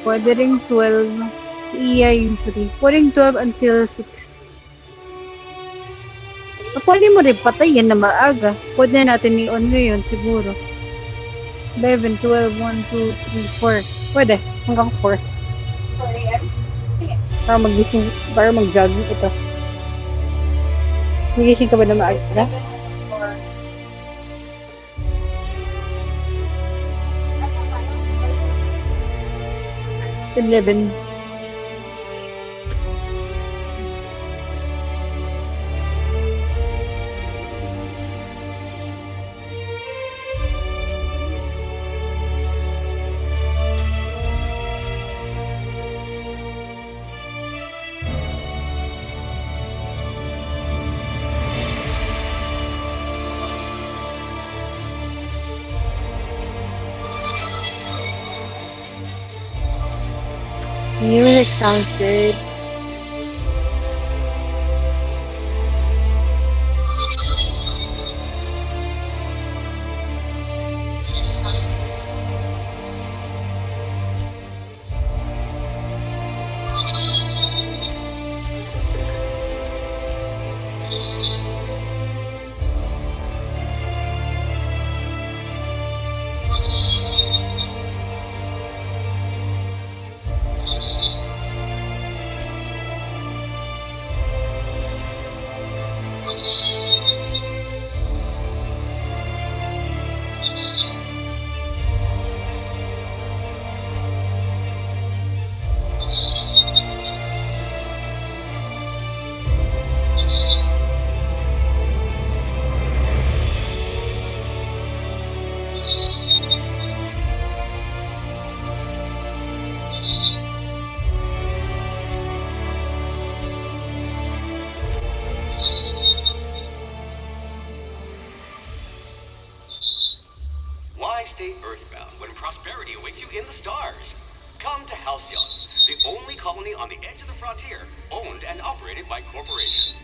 Pwede ring 12. Iya yung 3. Pwede 12 until 6. Pwede mo rin patayin na maaga. Pwede natin i-on ngayon siguro. 11, 12, 1, 2, 3, 4. Pwede. Hanggang 4. Para magising, para mag-jogging ito. Magising ka ba na maaga? 11. Music sounds good. Why stay earthbound when prosperity awaits you in the stars? Come to Halcyon, the only colony on the edge of the frontier, owned and operated by corporations.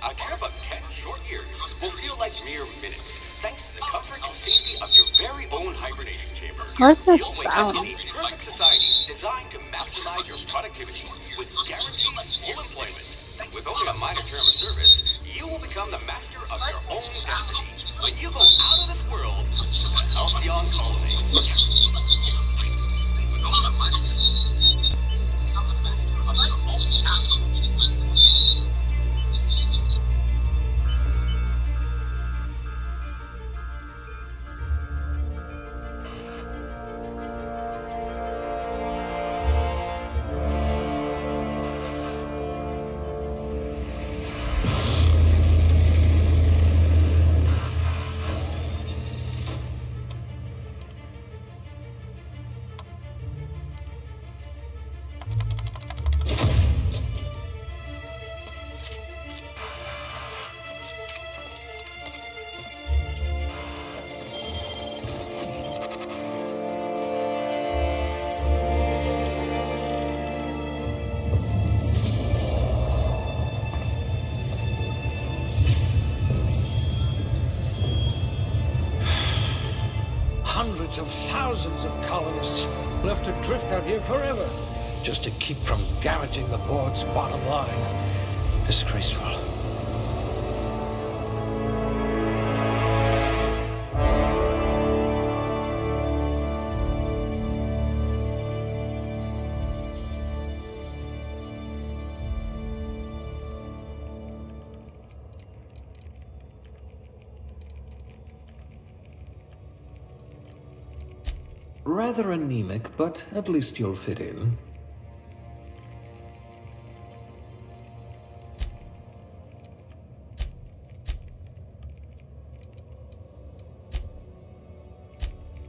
A trip of 10 short years will feel like mere minutes, thanks to the comfort and safety of your very own hibernation chamber. What's that You'll wake up sound? in a perfect society designed to maximize your productivity with guaranteed full employment. With only a minor term of service, you will become the master of your own destiny when you go out of this world to the Halcyon colony. Hundreds of thousands of colonists will have to drift out here forever just to keep from damaging the board's bottom line. Disgraceful. Rather anemic, but at least you'll fit in.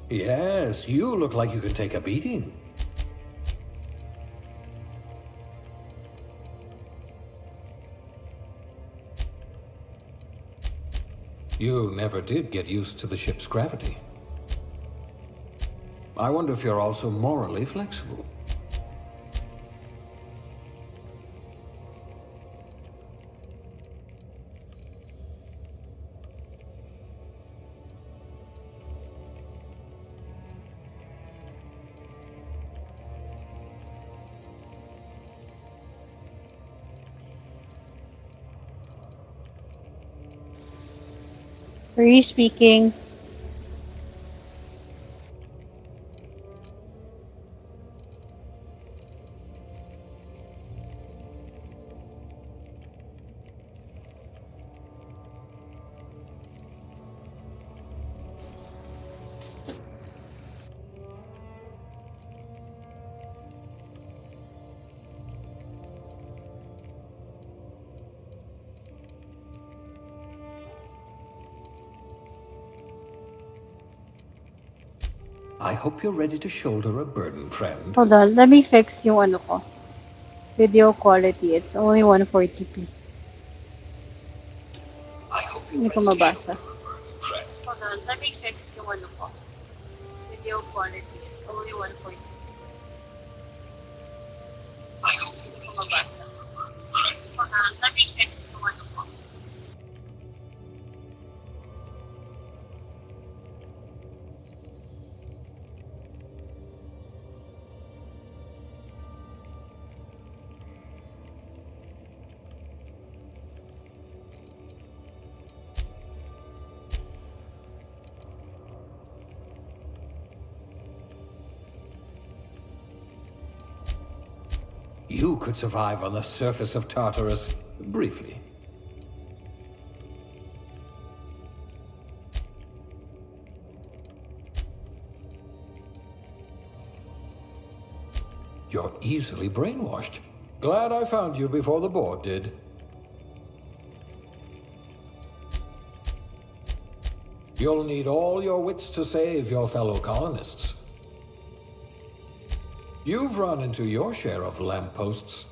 Yes, you look like you can take a beating. You never did get used to the ship's gravity. I wonder if you're also morally flexible. Free speaking. I hope you're ready to shoulder a burden, friend. Hold on, let me fix yung ano ko. Video quality. It's only 140p. Hindi ko mabasa. Hold on, let me fix yung ano ko. Video quality. It's only 140p. Hindi ko mabasa. Hold on, let me fix yung ano ko. You could survive on the surface of Tartarus, briefly. You're easily brainwashed. Glad I found you before the board did. You'll need all your wits to save your fellow colonists. You've run into your share of lampposts.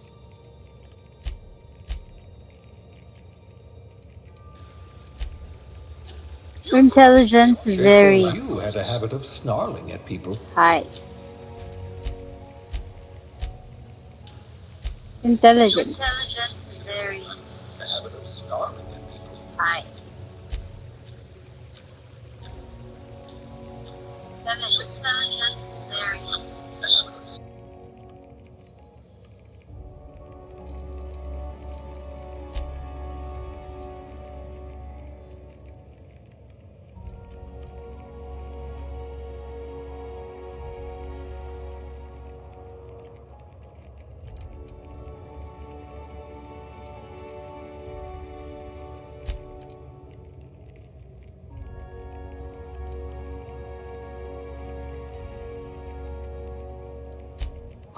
Intelligence very It shows you had a habit of snarling at people. high. Intelligence very A habit of snarling at people. high. Intelligence very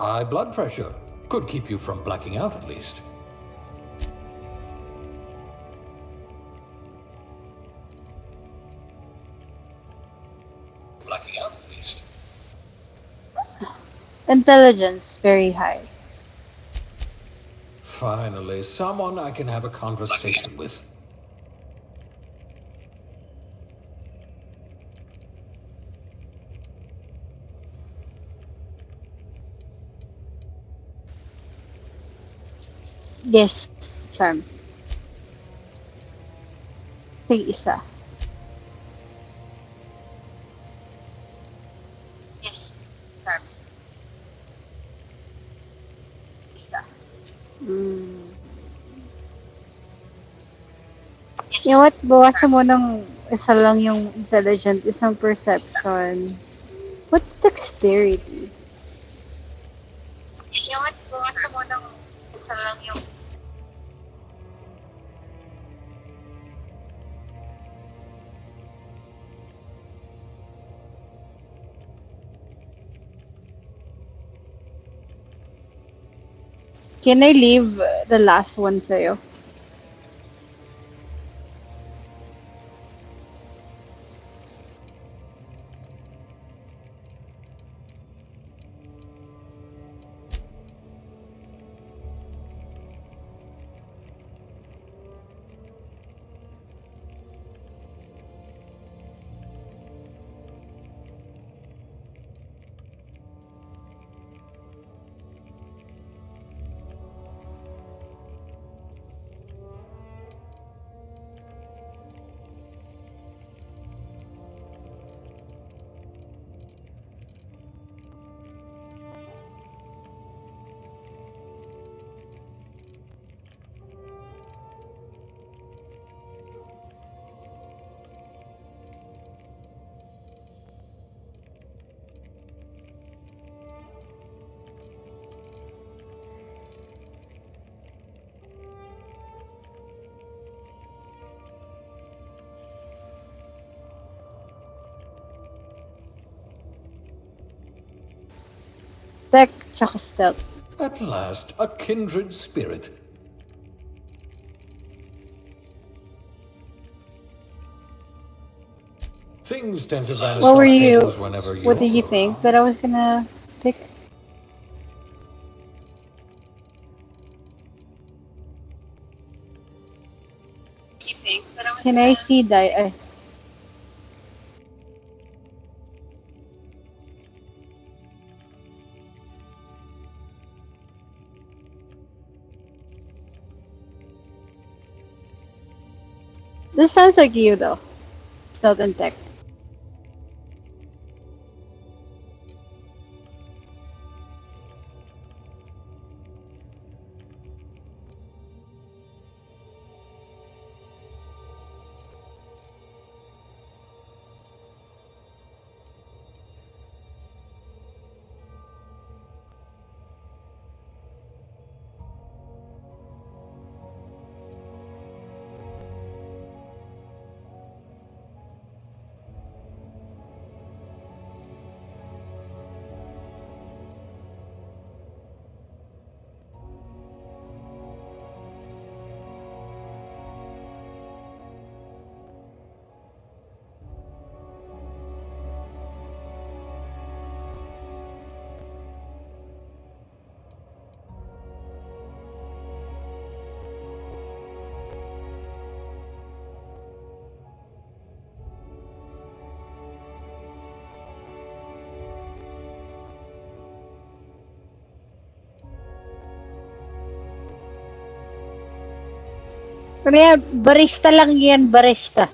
High blood pressure. Could keep you from blacking out at least. Blacking out at least. intelligence very high. Finally, someone I can have a conversation with. Yes, charm. Sige, isa. Yes, charm. Isa. You know what? Bawasan mo ng isa lang yung intelligent, isang perception. What's dexterity? You know what? Bawasan mo ng isa lang yung Can I leave the last one sa'yo? Tech, tsaka stealth. At last, a kindred spirit. Things tend to vanish What off were you? tables whenever you're What did you think around. that I was gonna pick? Can I see die? This sounds like you though. Stealth and tech. Kaya barista lang yan, barista.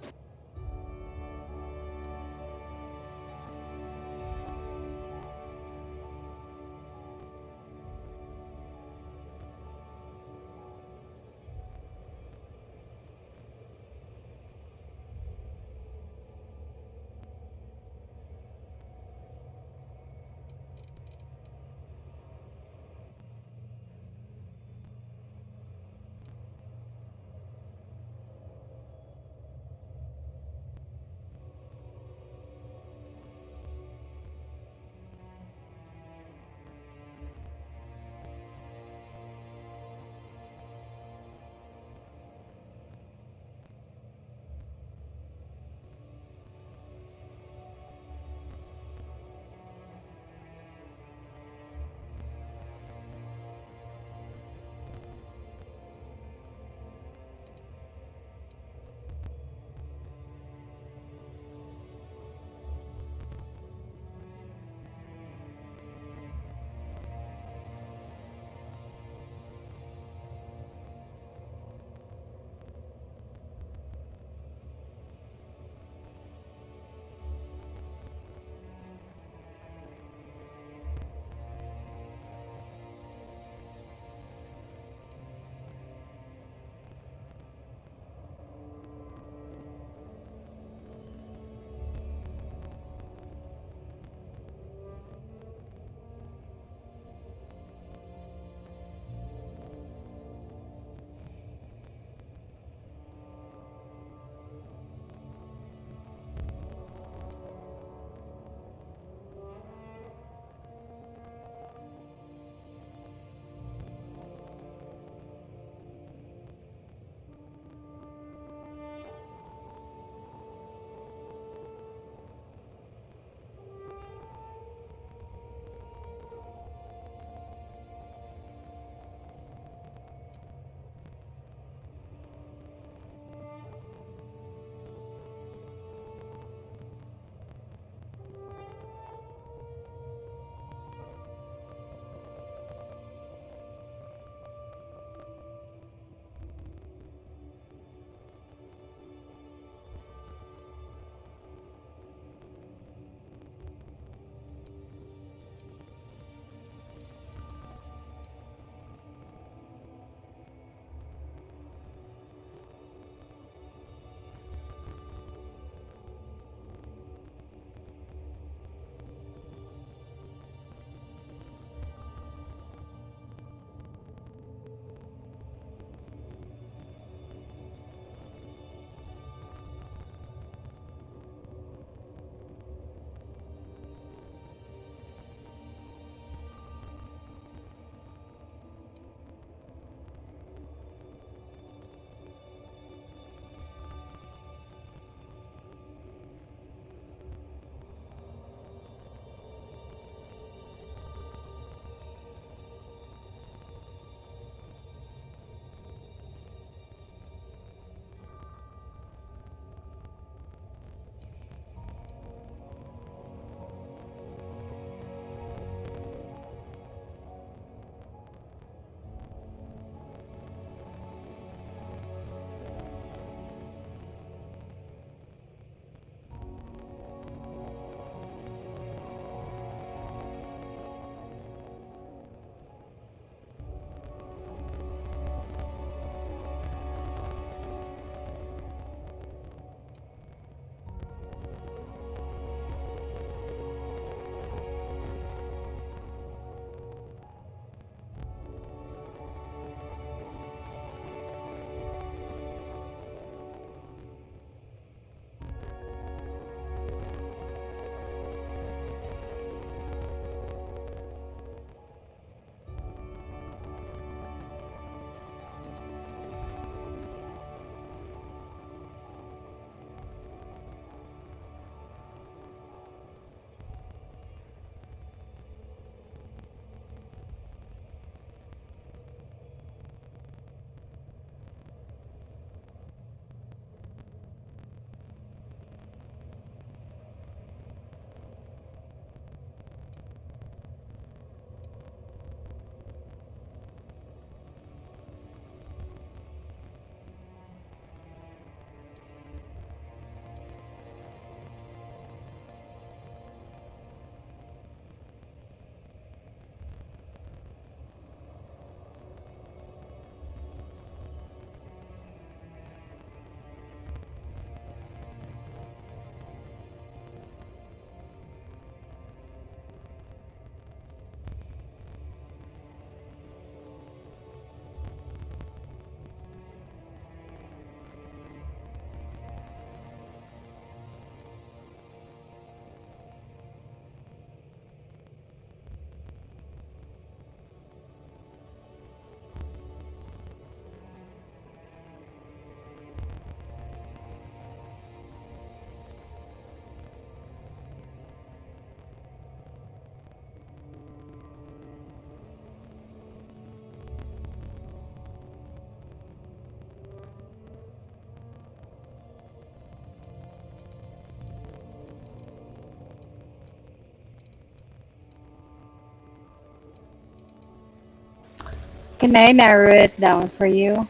Can I narrow it down for you?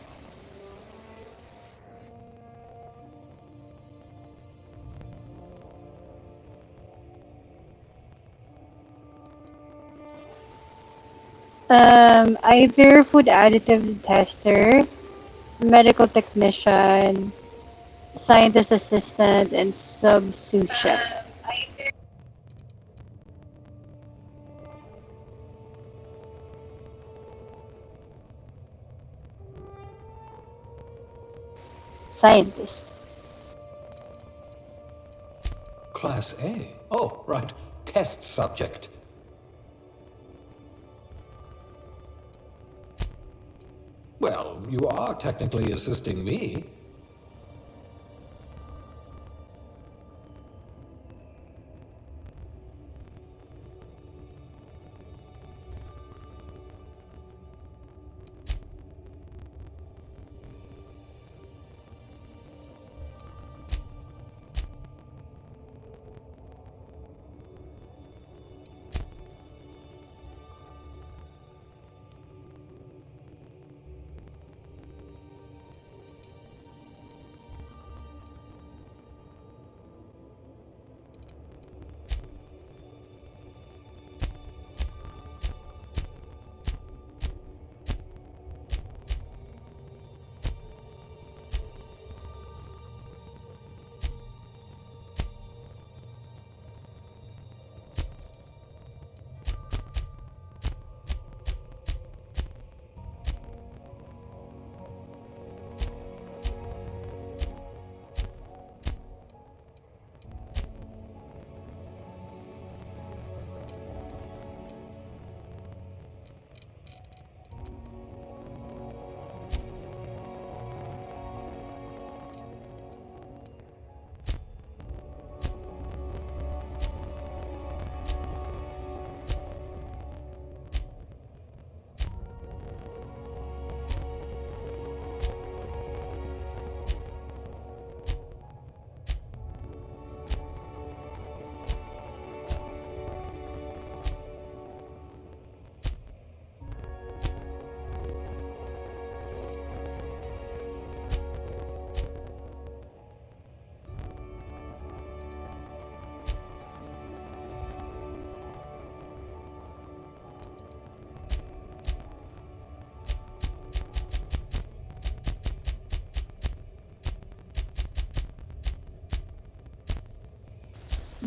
Either food additive tester, medical technician, scientist assistant, and sub sous chef. Scientist. Class A. Oh, right. Test subject. Well, you are technically assisting me.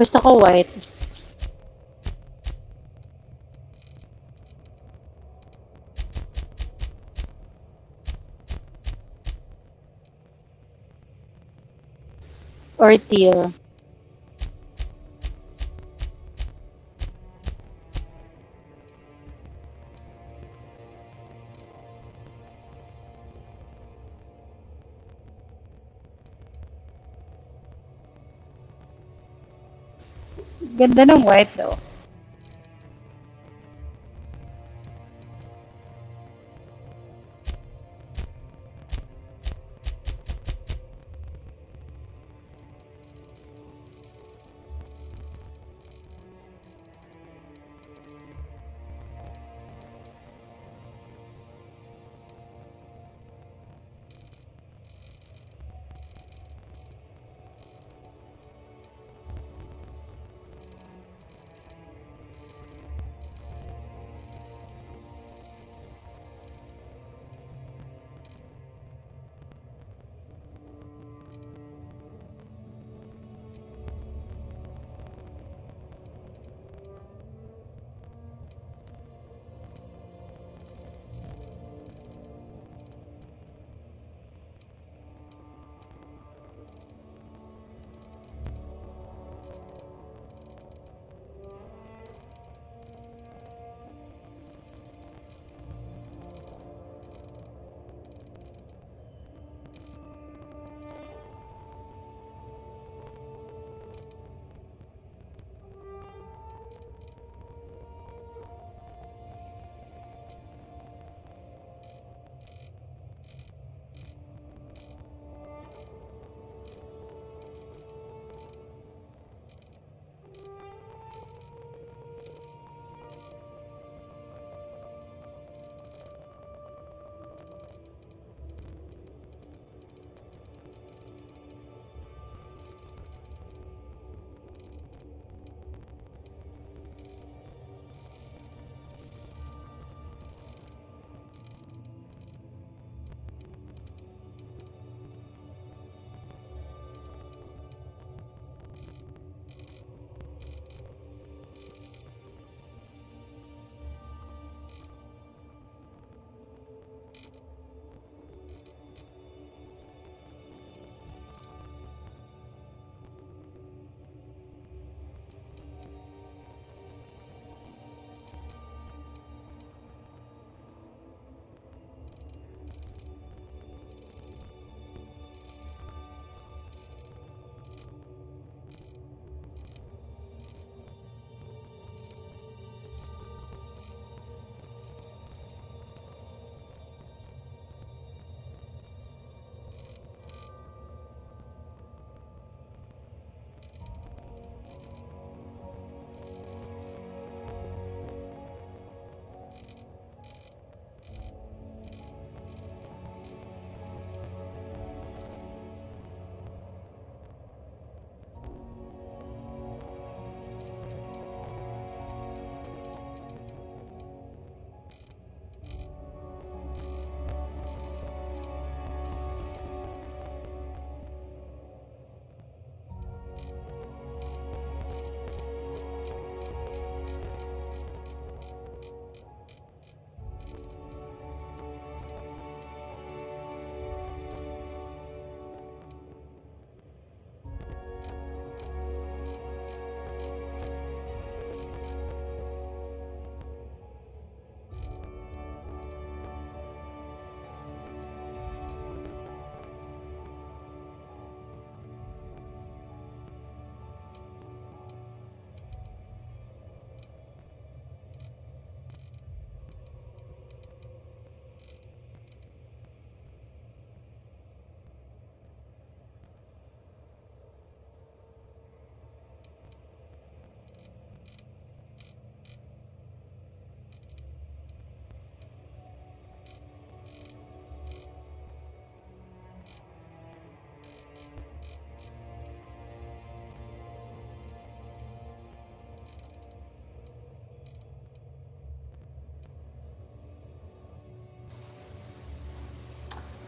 Gusto ko white. Or teal. Ganda ng white though.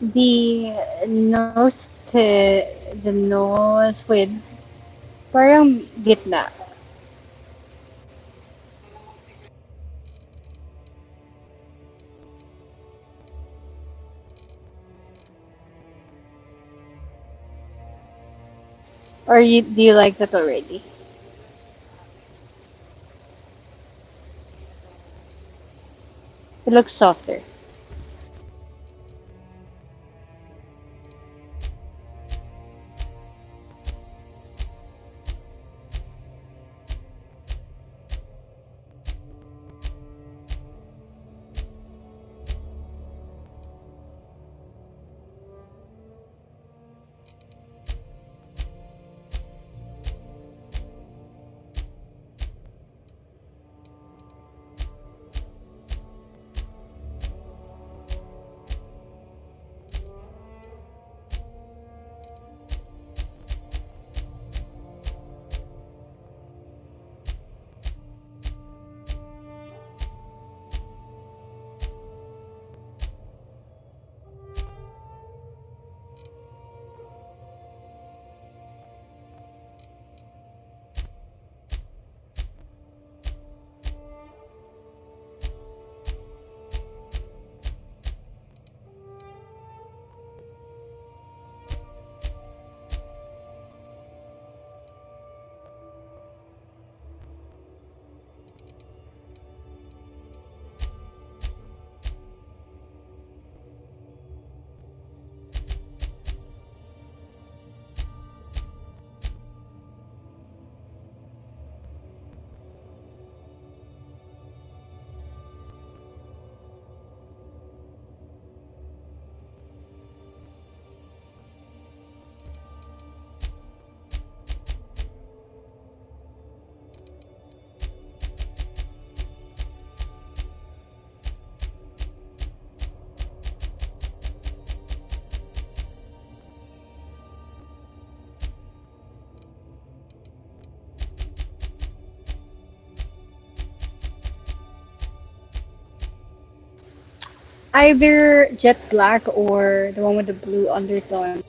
The nose the nose with parang gitna. Or do you like that already? It looks softer. Either jet black or the one with the blue undertone.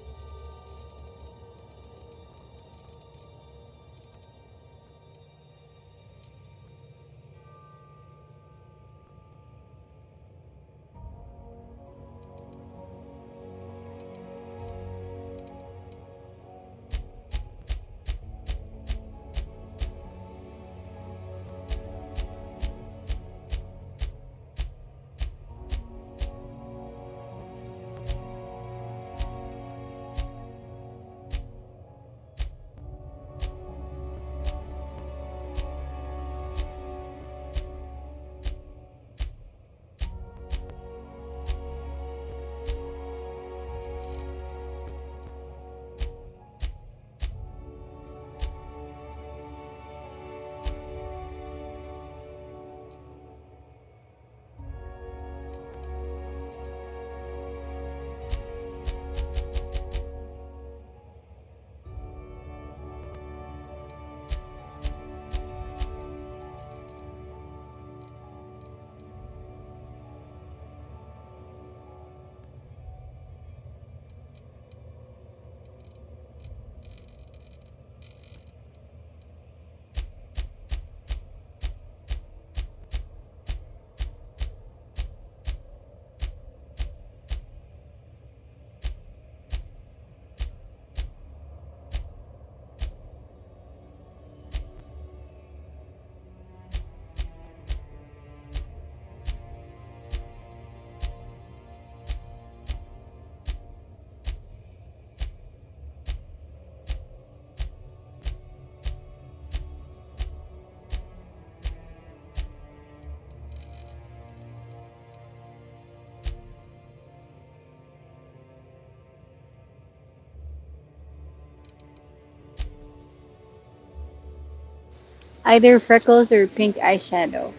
Either freckles or pink eyeshadow.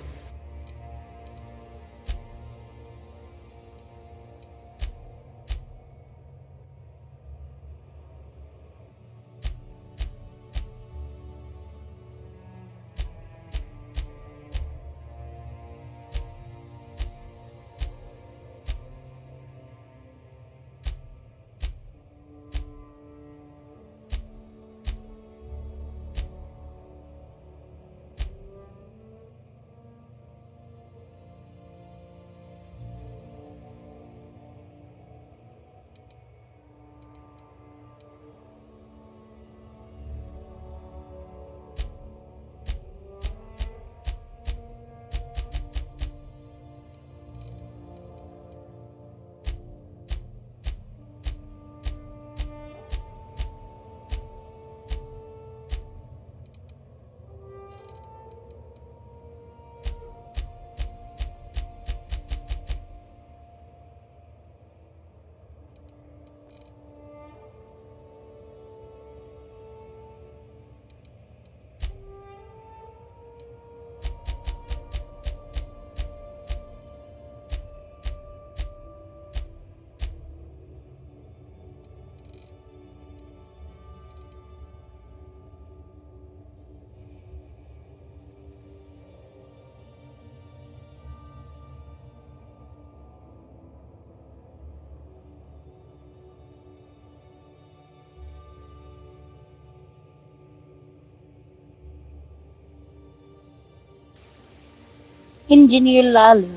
Engineer Lalo.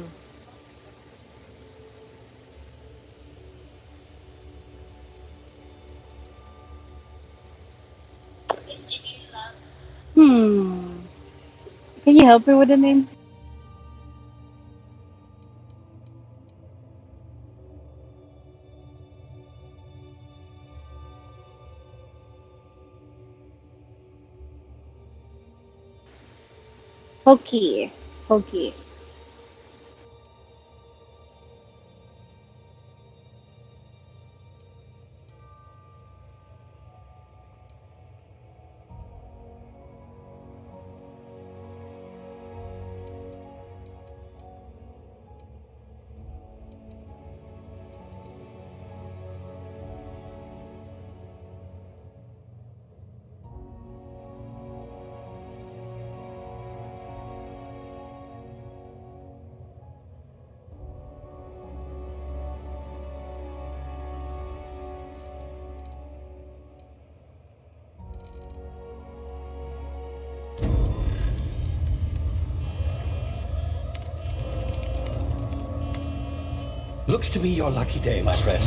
Hmm. Can you help me with the name? Hokey. Hokey. Looks to be your lucky day, my friend.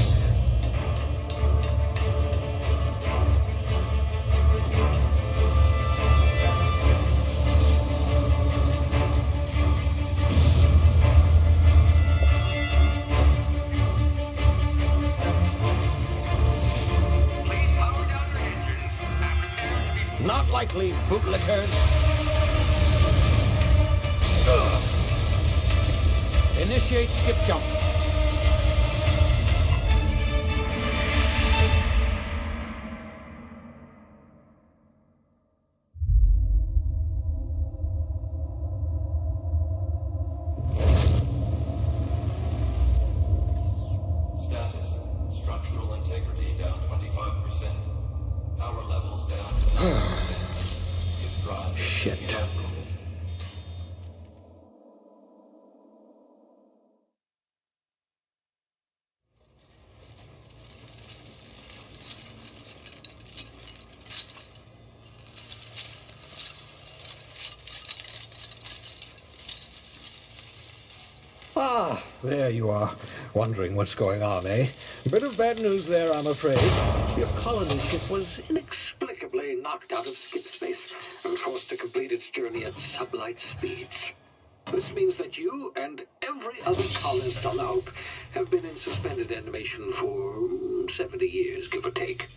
Please power down your engines and prepare to be... Not likely, bootlickers. Initiate skip jump. Status. Structural integrity down 25%. Power levels down 10%. If drive Shit. inoperable. Ah, there you are. Wondering what's going on, eh? Bit of bad news there, I'm afraid. Your colony ship was inexplicably knocked out of skip space and forced to complete its journey at sublight speeds. This means that you and every other colonist on the Hope have been in suspended animation for 70 years, give or take.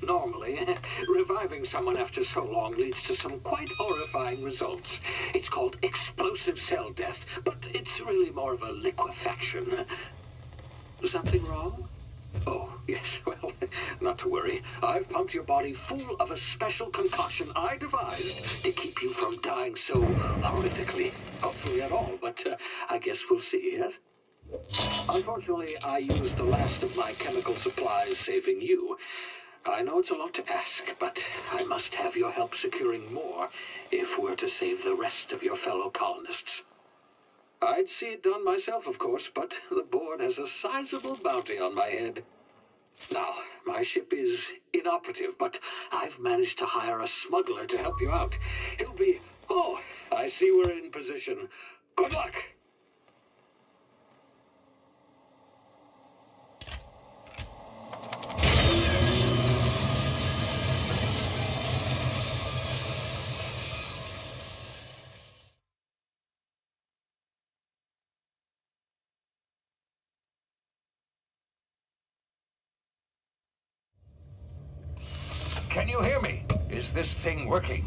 Normally, reviving someone after so long leads to some quite horrifying results. It's called explosive cell death, but it's really more of a liquefaction. Something wrong? Oh, yes, well, not to worry. I've pumped your body full of a special concoction I devised to keep you from dying so horrifically. Hopefully at all, but I guess we'll see, yes? Unfortunately, I used the last of my chemical supplies saving you. I know it's a lot to ask, but I must have your help securing more if we're to save the rest of your fellow colonists. I'd see it done myself, of course, but the board has a sizable bounty on my head. Now, my ship is inoperative, but I've managed to hire a smuggler to help you out. He'll be... Oh, I see we're in position. Good luck! Can you hear me? Is this thing working?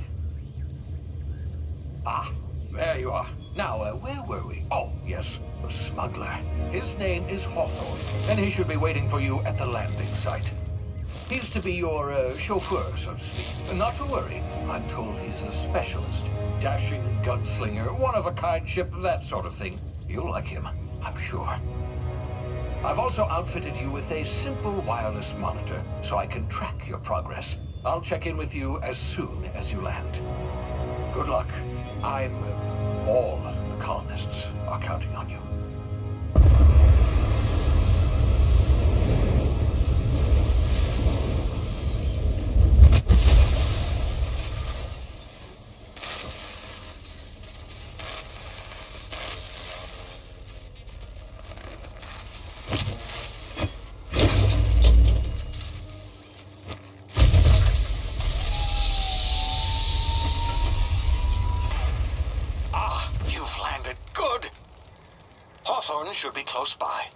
Ah, there you are. Now, where were we? Oh, yes, the smuggler. His name is Hawthorne, and he should be waiting for you at the landing site. He's to be your chauffeur, so to speak. Not to worry. I'm told he's a specialist. Dashing gunslinger, one-of-a-kind ship, that sort of thing. You'll like him, I'm sure. I've also outfitted you with a simple wireless monitor, so I can track your progress. I'll check in with you as soon as you land. Good luck. All the colonists are counting on you. close by.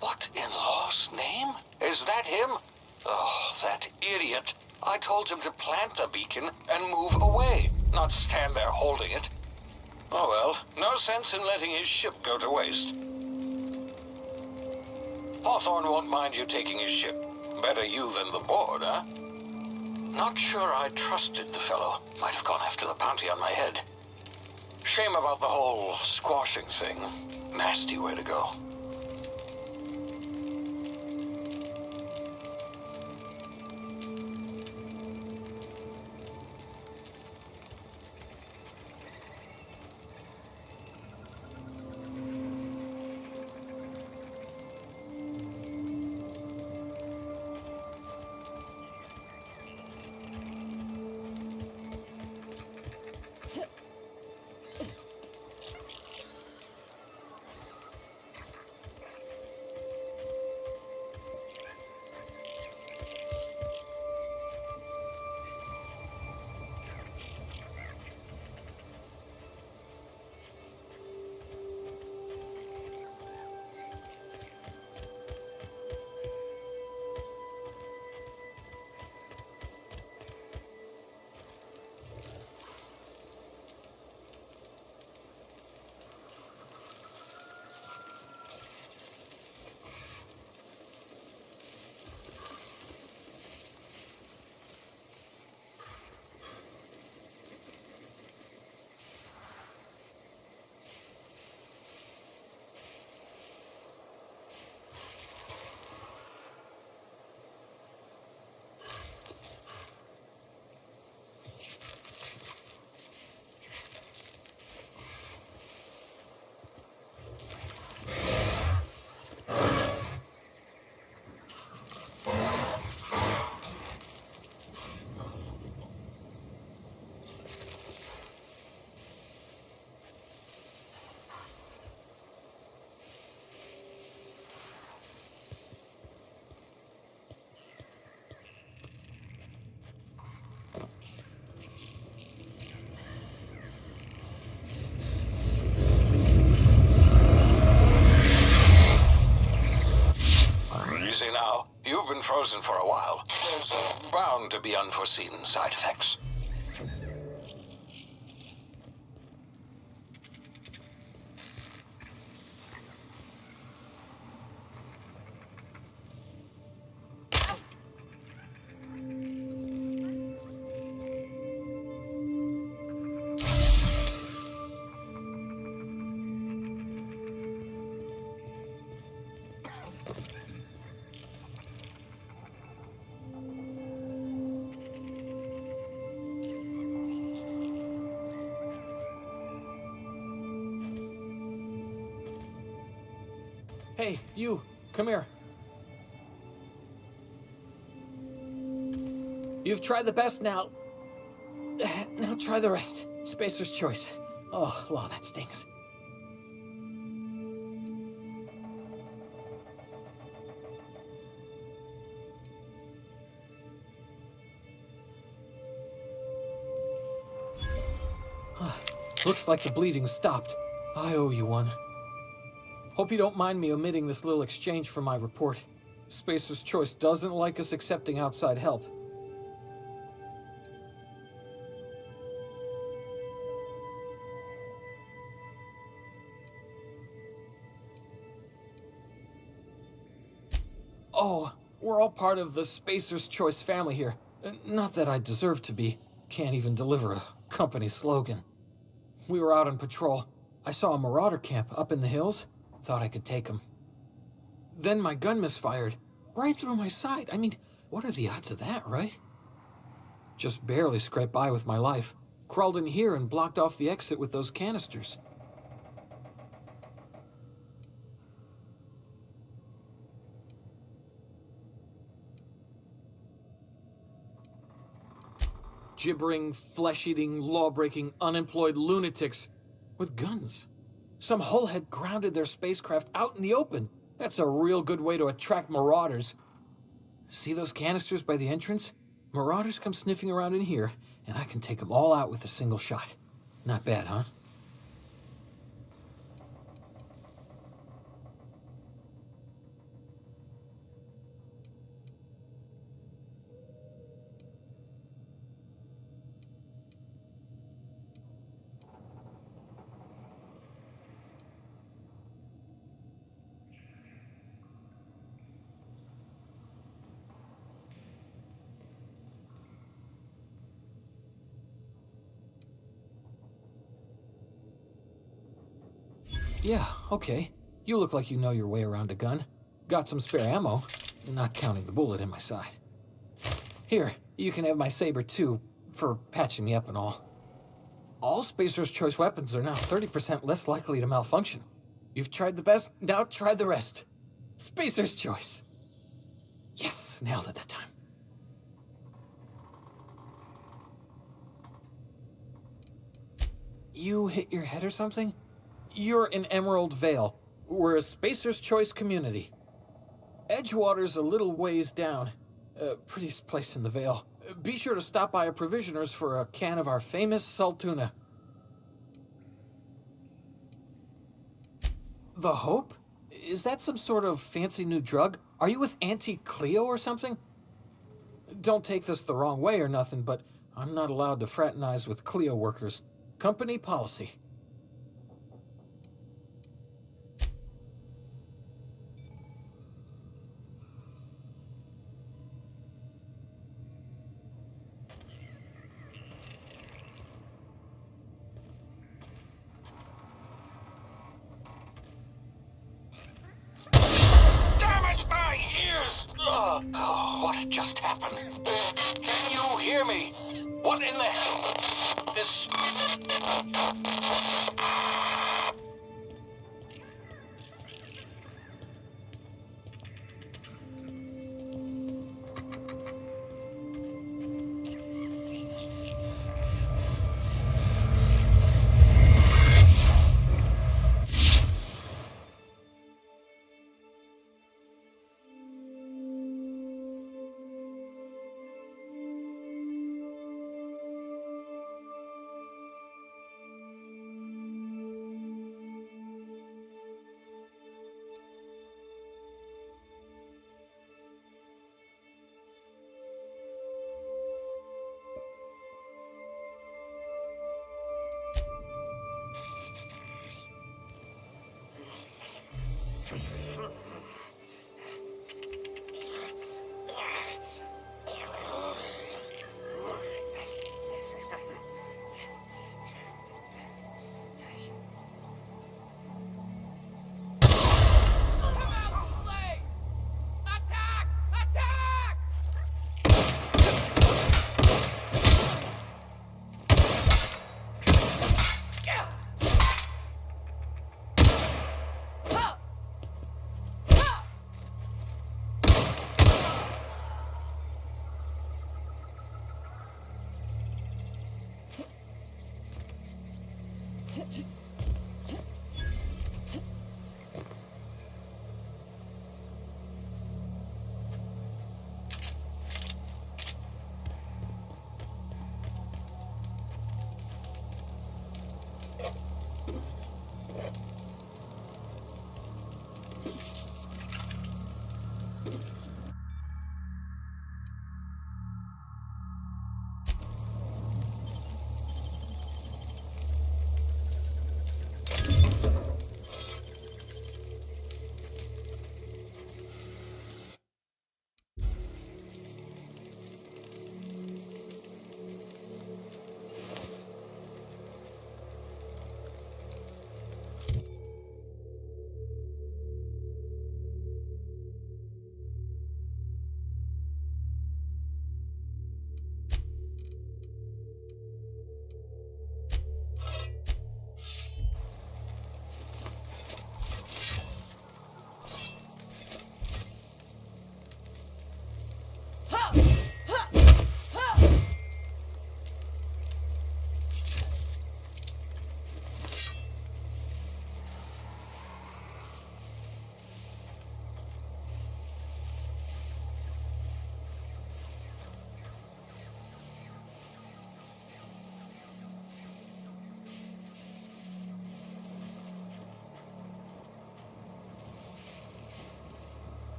What in law's name? Is that him? Oh, that idiot. I told him to plant the beacon and move away, not stand there holding it. Oh well, no sense in letting his ship go to waste. Hawthorne won't mind you taking his ship. Better you than the board, huh? Not sure I trusted the fellow. Might have gone after the bounty on my head. Shame about the whole squashing thing. Nasty way to go. You've been frozen for a while. There's bound to be unforeseen side effects. Hey, you, come here. You've tried the best now. Now try the rest. Spacer's choice. Oh, wow, that stings. Looks like the bleeding stopped. I owe you one. Hope you don't mind me omitting this little exchange from my report. Spacer's Choice doesn't like us accepting outside help. Oh, we're all part of the Spacer's Choice family here. Not that I deserve to be. Can't even deliver a company slogan. We were out on patrol. I saw a marauder camp up in the hills. Thought I could take him. Then my gun misfired. Right through my side. I mean, what are the odds of that, right? Just barely scraped by with my life. Crawled in here and blocked off the exit with those canisters. Gibbering, flesh-eating, law-breaking, unemployed lunatics with guns. Some hull had grounded their spacecraft out in the open. That's a real good way to attract marauders. See those canisters by the entrance? Marauders come sniffing around in here, and I can take them all out with a single shot. Not bad, huh? Yeah, okay. You look like you know your way around a gun. Got some spare ammo, not counting the bullet in my side. Here, you can have my saber too, for patching me up and all. All Spacer's Choice weapons are now 30% less likely to malfunction. You've tried the best, now try the rest. Spacer's Choice. Yes, nailed it that time. You hit your head or something? You're in Emerald Vale. We're a Spacer's Choice community. Edgewater's a little ways down. Prettiest place in the Vale. Be sure to stop by a provisioner's for a can of our famous salt tuna. The Hope? Is that some sort of fancy new drug? Are you with Auntie Cleo or something? Don't take this the wrong way or nothing, but I'm not allowed to fraternize with Cleo workers. Company policy. Damage my ears! Oh, what just happened? Can you hear me? What in the hell? This...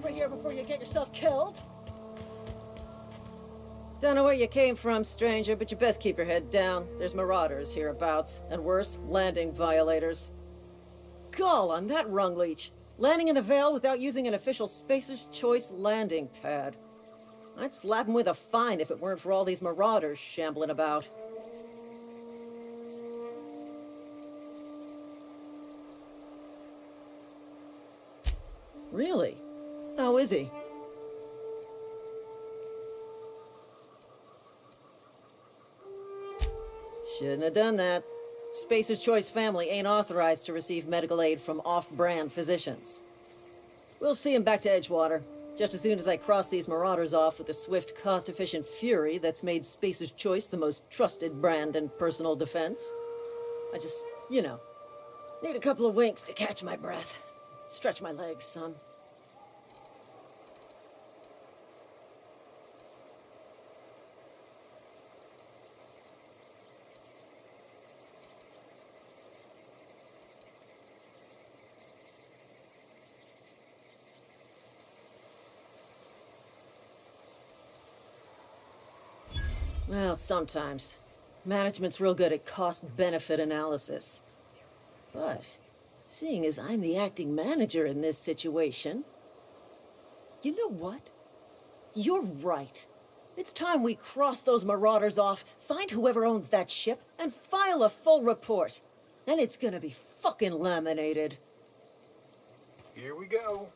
over here before you get yourself killed. Don't know where you came from, stranger, but you best keep your head down. There's marauders hereabouts, and worse, landing violators. Gall on that rung leech. Landing in the Vale without using an official Spacer's Choice landing pad. I'd slap him with a fine if it weren't for all these marauders shambling about. Really? How is he? Shouldn't have done that. Spacer's Choice family ain't authorized to receive medical aid from off-brand physicians. We'll see him back to Edgewater, just as soon as I cross these marauders off with the swift, cost-efficient fury that's made Spacer's Choice the most trusted brand in personal defense. I just, need a couple of winks to catch my breath. Stretch my legs, son. Well, sometimes. Management's real good at cost-benefit analysis. But, seeing as I'm the acting manager in this situation... You know what? You're right. It's time we cross those marauders off, find whoever owns that ship, and file a full report. And it's gonna be fucking laminated. Here we go.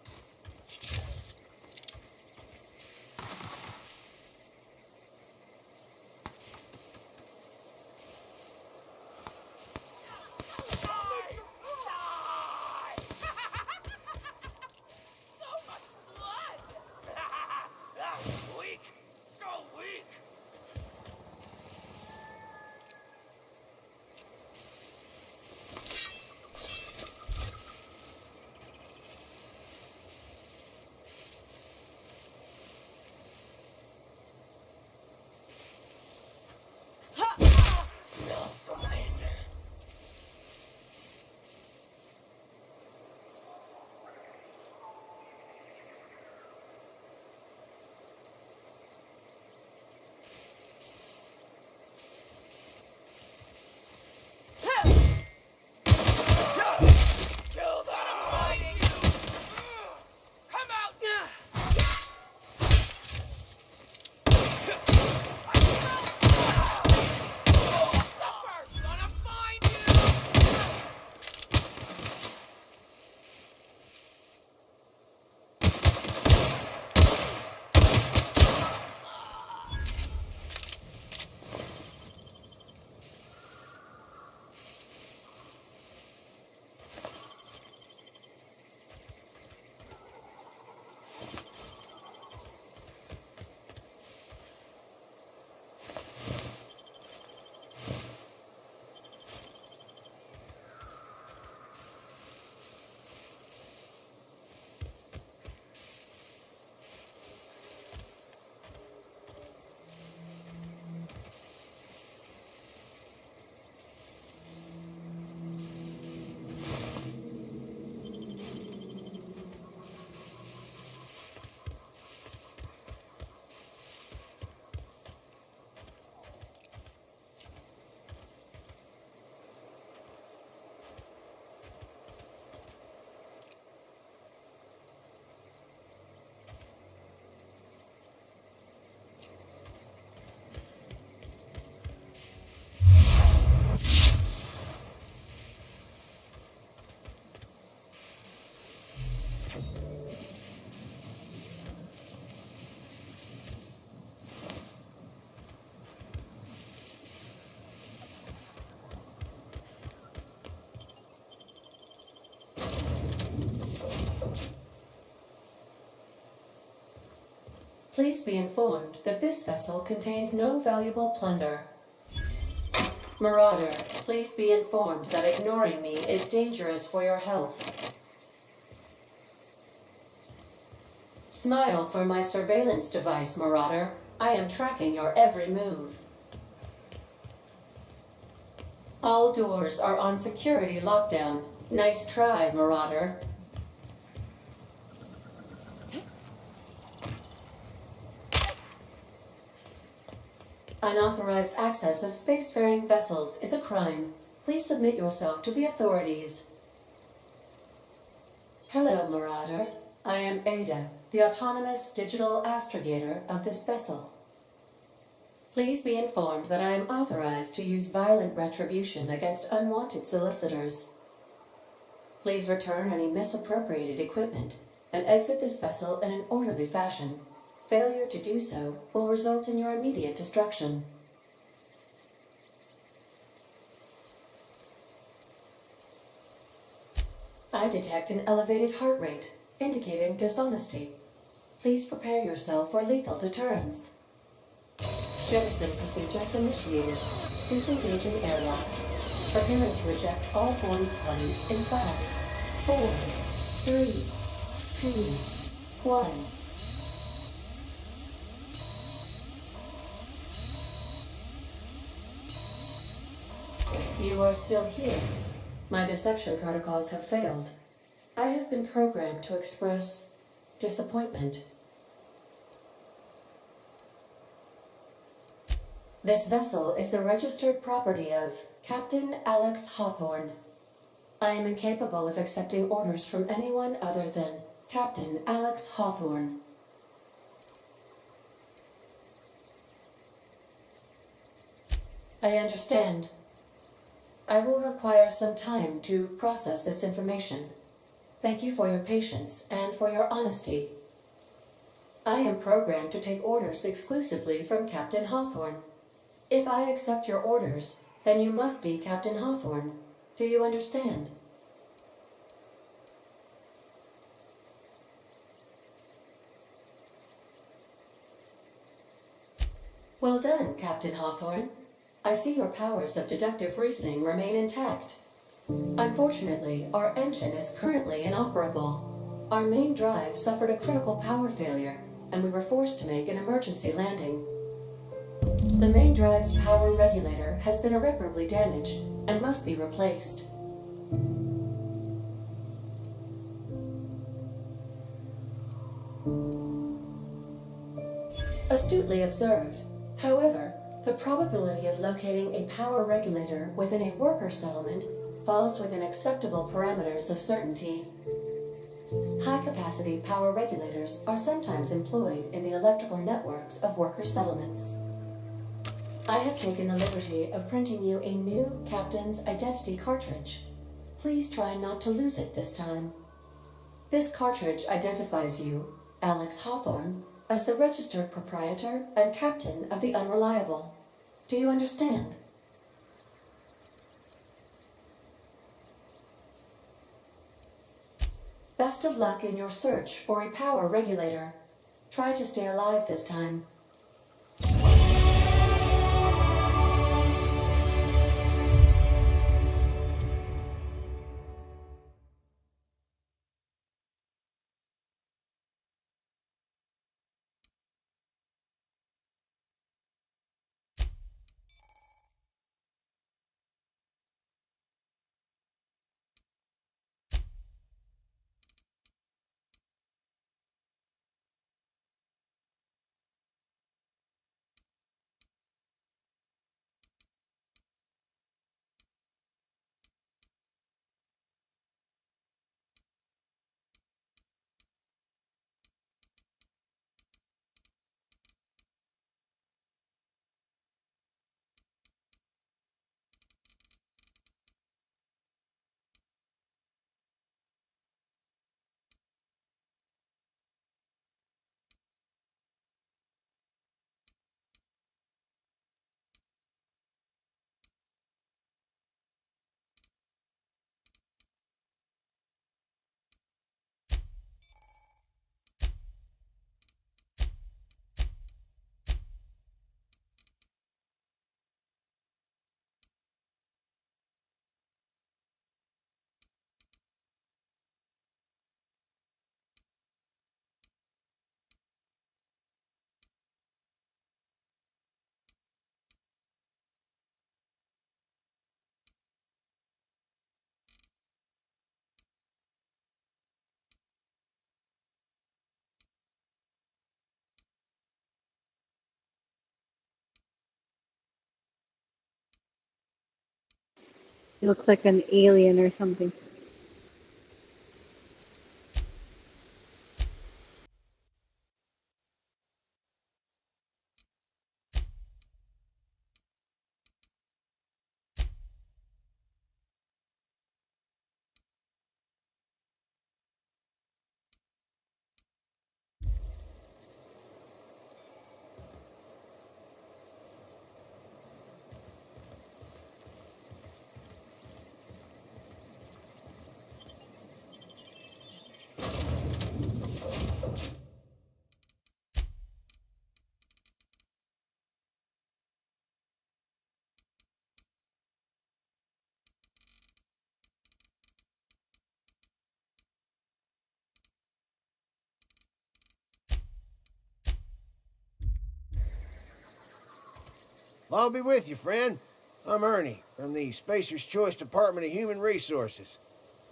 Please be informed that this vessel contains no valuable plunder. Marauder, please be informed that ignoring me is dangerous for your health. Smile for my surveillance device, Marauder. I am tracking your every move. All doors are on security lockdown. Nice try, Marauder. Unauthorized access of spacefaring vessels is a crime. Please submit yourself to the authorities. Hello, Marauder. I am Ada, the autonomous digital astrogator of this vessel. Please be informed that I am authorized to use violent retribution against unwanted solicitors. Please return any misappropriated equipment and exit this vessel in an orderly fashion. Failure to do so will result in your immediate destruction. I detect an elevated heart rate, indicating dishonesty. Please prepare yourself for lethal deterrence. Jettison procedures initiated. Disengaging airlocks. Preparing to eject all boarding parties in 5, 4, 3, 2, 1. You are still here. My deception protocols have failed. I have been programmed to express disappointment. This vessel is the registered property of Captain Alex Hawthorne. I am incapable of accepting orders from anyone other than Captain Alex Hawthorne. I understand. I will require some time to process this information. Thank you for your patience and for your honesty. I am programmed to take orders exclusively from Captain Hawthorne. If I accept your orders, then you must be Captain Hawthorne. Do you understand? Well done, Captain Hawthorne. I see your powers of deductive reasoning remain intact. Unfortunately, our engine is currently inoperable. Our main drive suffered a critical power failure, and we were forced to make an emergency landing. The main drive's power regulator has been irreparably damaged and must be replaced. Astutely observed. However, the probability of locating a power regulator within a worker settlement falls within acceptable parameters of certainty. High-capacity power regulators are sometimes employed in the electrical networks of worker settlements. I have taken the liberty of printing you a new Captain's Identity cartridge. Please try not to lose it this time. This cartridge identifies you, Alex Hawthorne, as the registered proprietor and captain of the Unreliable. Do you understand? Best of luck in your search for a power regulator. Try to stay alive this time. He looks like an alien or something. I'll be with you, friend. I'm Ernie from the Spacer's Choice Department of Human Resources.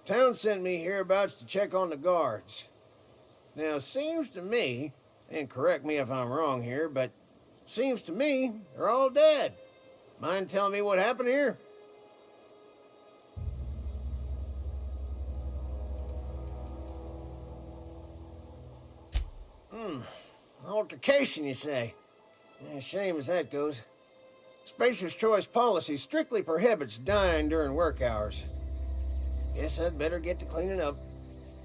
Town sent me hereabouts to check on the guards. Now, seems to me, and correct me if I'm wrong here, but seems to me they're all dead. Mind telling me what happened here? Altercation, you say? Yeah, shame as that goes. Spacer's Choice policy strictly prohibits dying during work hours. Guess I'd better get to cleaning up.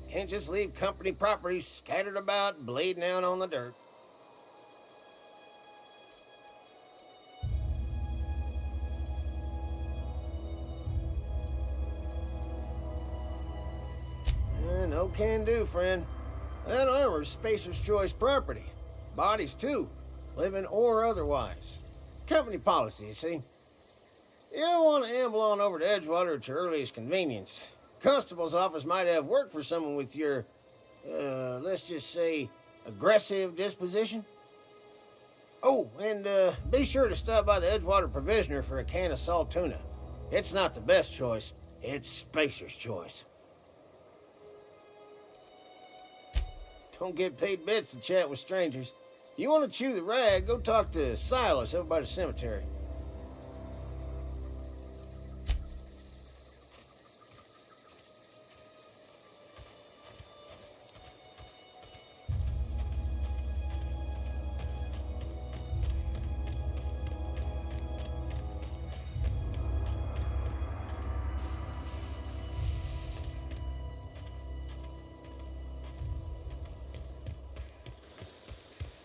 Can't just leave company property scattered about, bleeding out on the dirt. No can do, friend. That armor's Spacer's Choice property. Bodies, too. Living or otherwise. Company policy, you see. You don't want to amble on over to Edgewater at your earliest convenience. Constable's office might have work for someone with your, let's just say, aggressive disposition. Oh, and be sure to stop by the Edgewater Provisioner for a can of salt tuna. It's not the best choice. It's Spacer's Choice. Don't get paid bits to chat with strangers. You want to chew the rag, go talk to Silas over by the cemetery.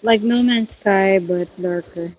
Like No Man's Sky, but darker.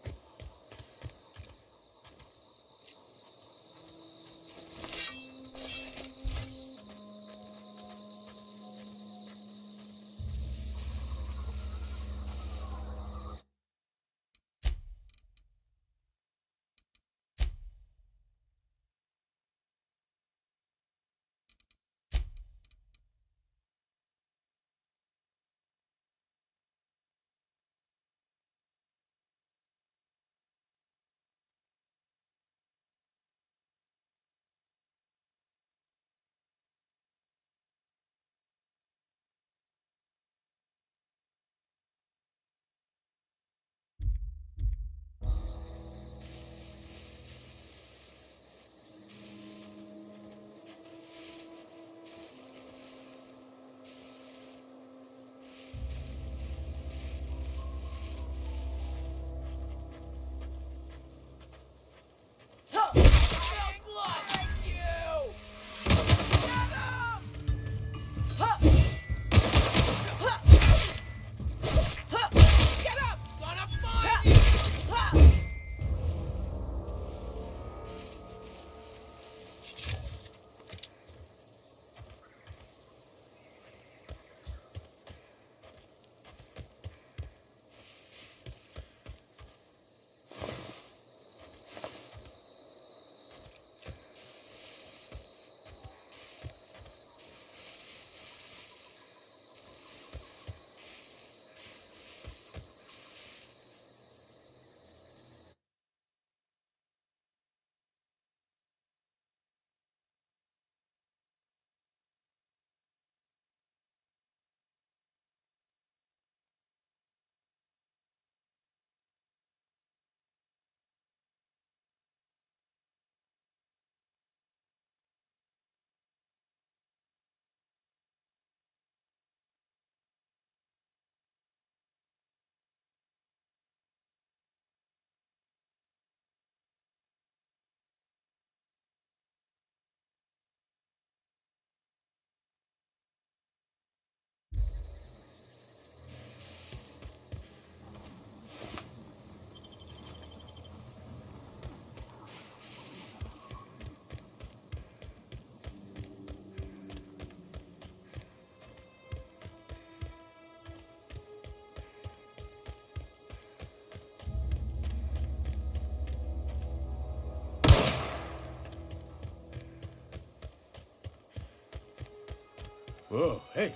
Whoa, hey,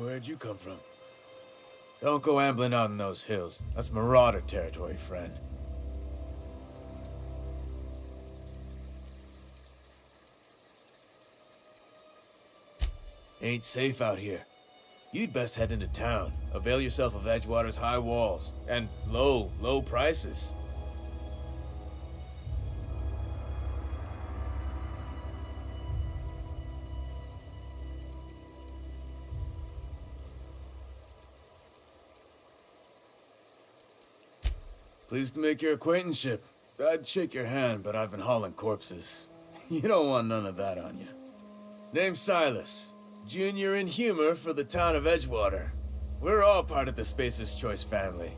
where'd you come from? Don't go ambling out in those hills. That's marauder territory, friend. Ain't safe out here. You'd best head into town. Avail yourself of Edgewater's high walls and low prices. Pleased to make your acquaintanceship. I'd shake your hand, but I've been hauling corpses. You don't want none of that on you. Name's Silas. Junior in humor for the town of Edgewater. We're all part of the Spacer's Choice family.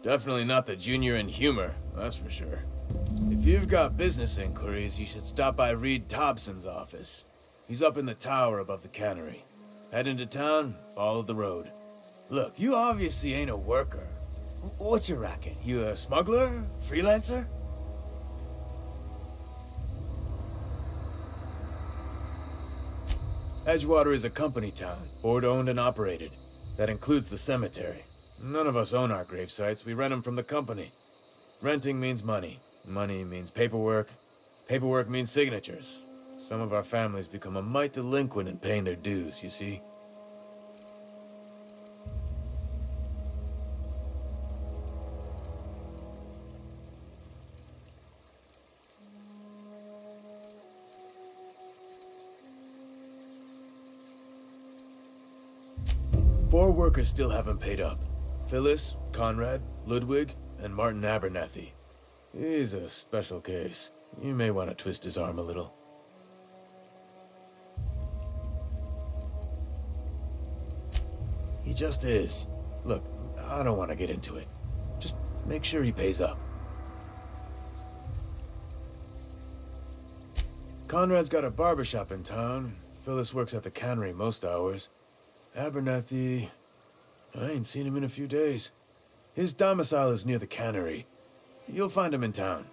Definitely not the junior in humor, that's for sure. If you've got business inquiries, you should stop by Reed Thompson's office. He's up in the tower above the cannery. Head into town, follow the road. Look, you obviously ain't a worker. What's your racket? You a smuggler? Freelancer? Edgewater is a company town, board-owned and operated. That includes the cemetery. None of us own our grave sites, we rent them from the company. Renting means money. Money means paperwork. Paperwork means signatures. Some of our families become a mite delinquent in paying their dues, you see? Four workers still haven't paid up. Phyllis, Conrad, Ludwig, and Martin Abernathy. He's a special case. You may want to twist his arm a little. He just is. Look, I don't want to get into it. Just make sure he pays up. Conrad's got a barbershop in town. Phyllis works at the cannery most hours. Abernathy... I ain't seen him in a few days. His domicile is near the cannery. You'll find him in town.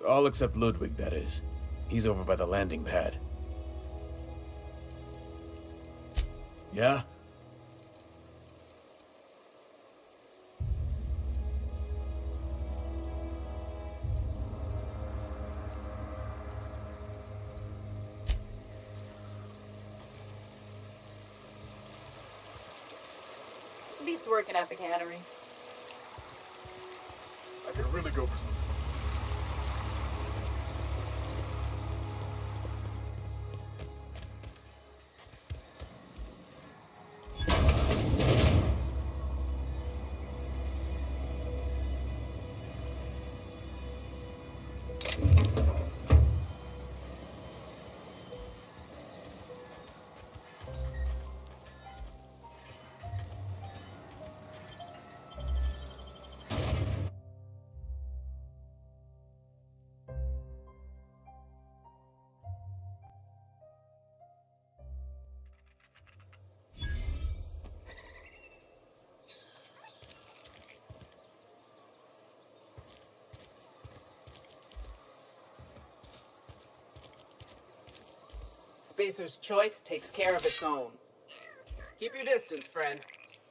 All except Ludwig, that is. He's over by the landing pad. Yeah? Beats working at the cannery. I could really go for some. Spacer's Choice takes care of its own. Keep your distance, friend.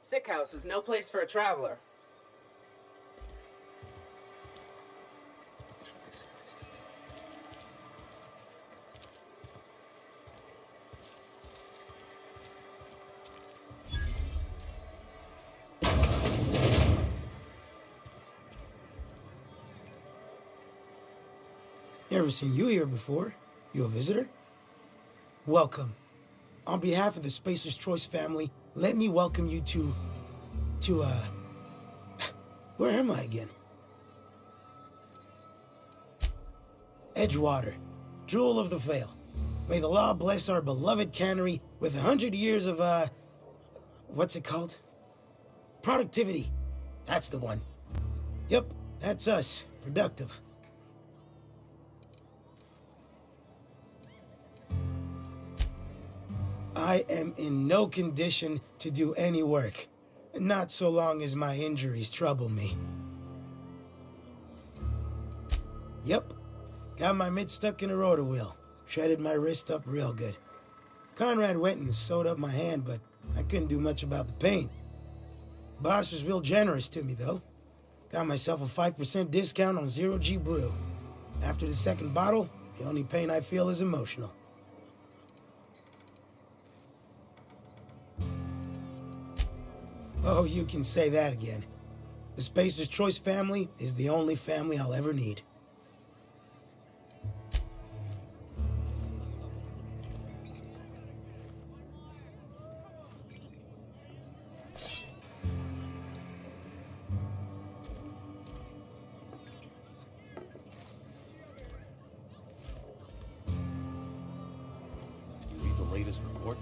Sick house is no place for a traveler. Never seen you here before. You a visitor? Welcome. On behalf of the Spacer's Choice family, let me welcome you to, where am I again? Edgewater, jewel of the Vale. May the law bless our beloved cannery with 100 years of, what's it called? Productivity. That's the one. Yep, that's us. Productive. I am in no condition to do any work. Not so long as my injuries trouble me. Yep. Got my mitt stuck in a rotor wheel. Shredded my wrist up real good. Conrad went and sewed up my hand, but I couldn't do much about the pain. Boss was real generous to me, though. Got myself a 5% discount on Zero G Brew. After the second bottle, the only pain I feel is emotional. Oh, you can say that again. The Spacer's Choice family is the only family I'll ever need. You read the latest report?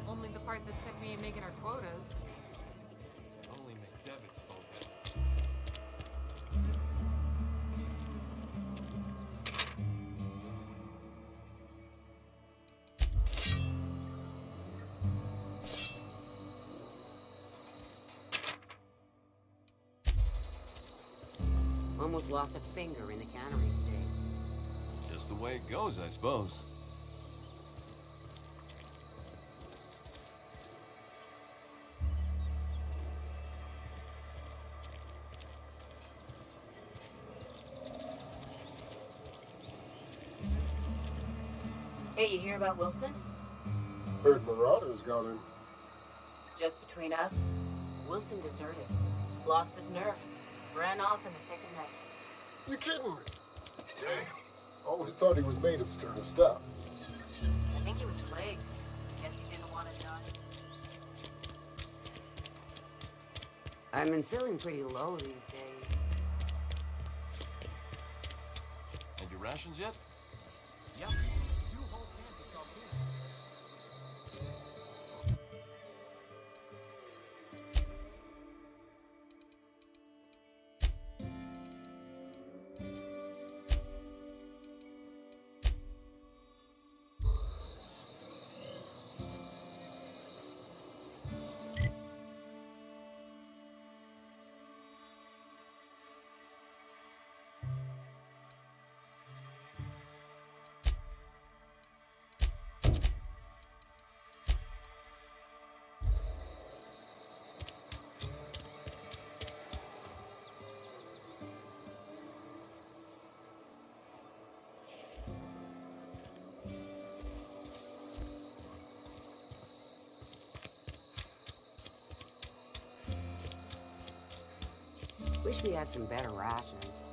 Only the part that said we ain't making our quotas. Only McDevitt's fault. Almost lost a finger in the cannery today. Just the way it goes, I suppose. Hey, you hear about Wilson? Heard Marauders got him. Just between us, Wilson deserted. Lost his nerve. Ran off in the thick of night. You kidding me? Damn. Always thought he was made of sterner stuff. I think he was plagued. Guess he didn't want to die. I've been feeling pretty low these days. Had your rations yet? Yep. 2 whole cans of saltine. Wish we had some better rations.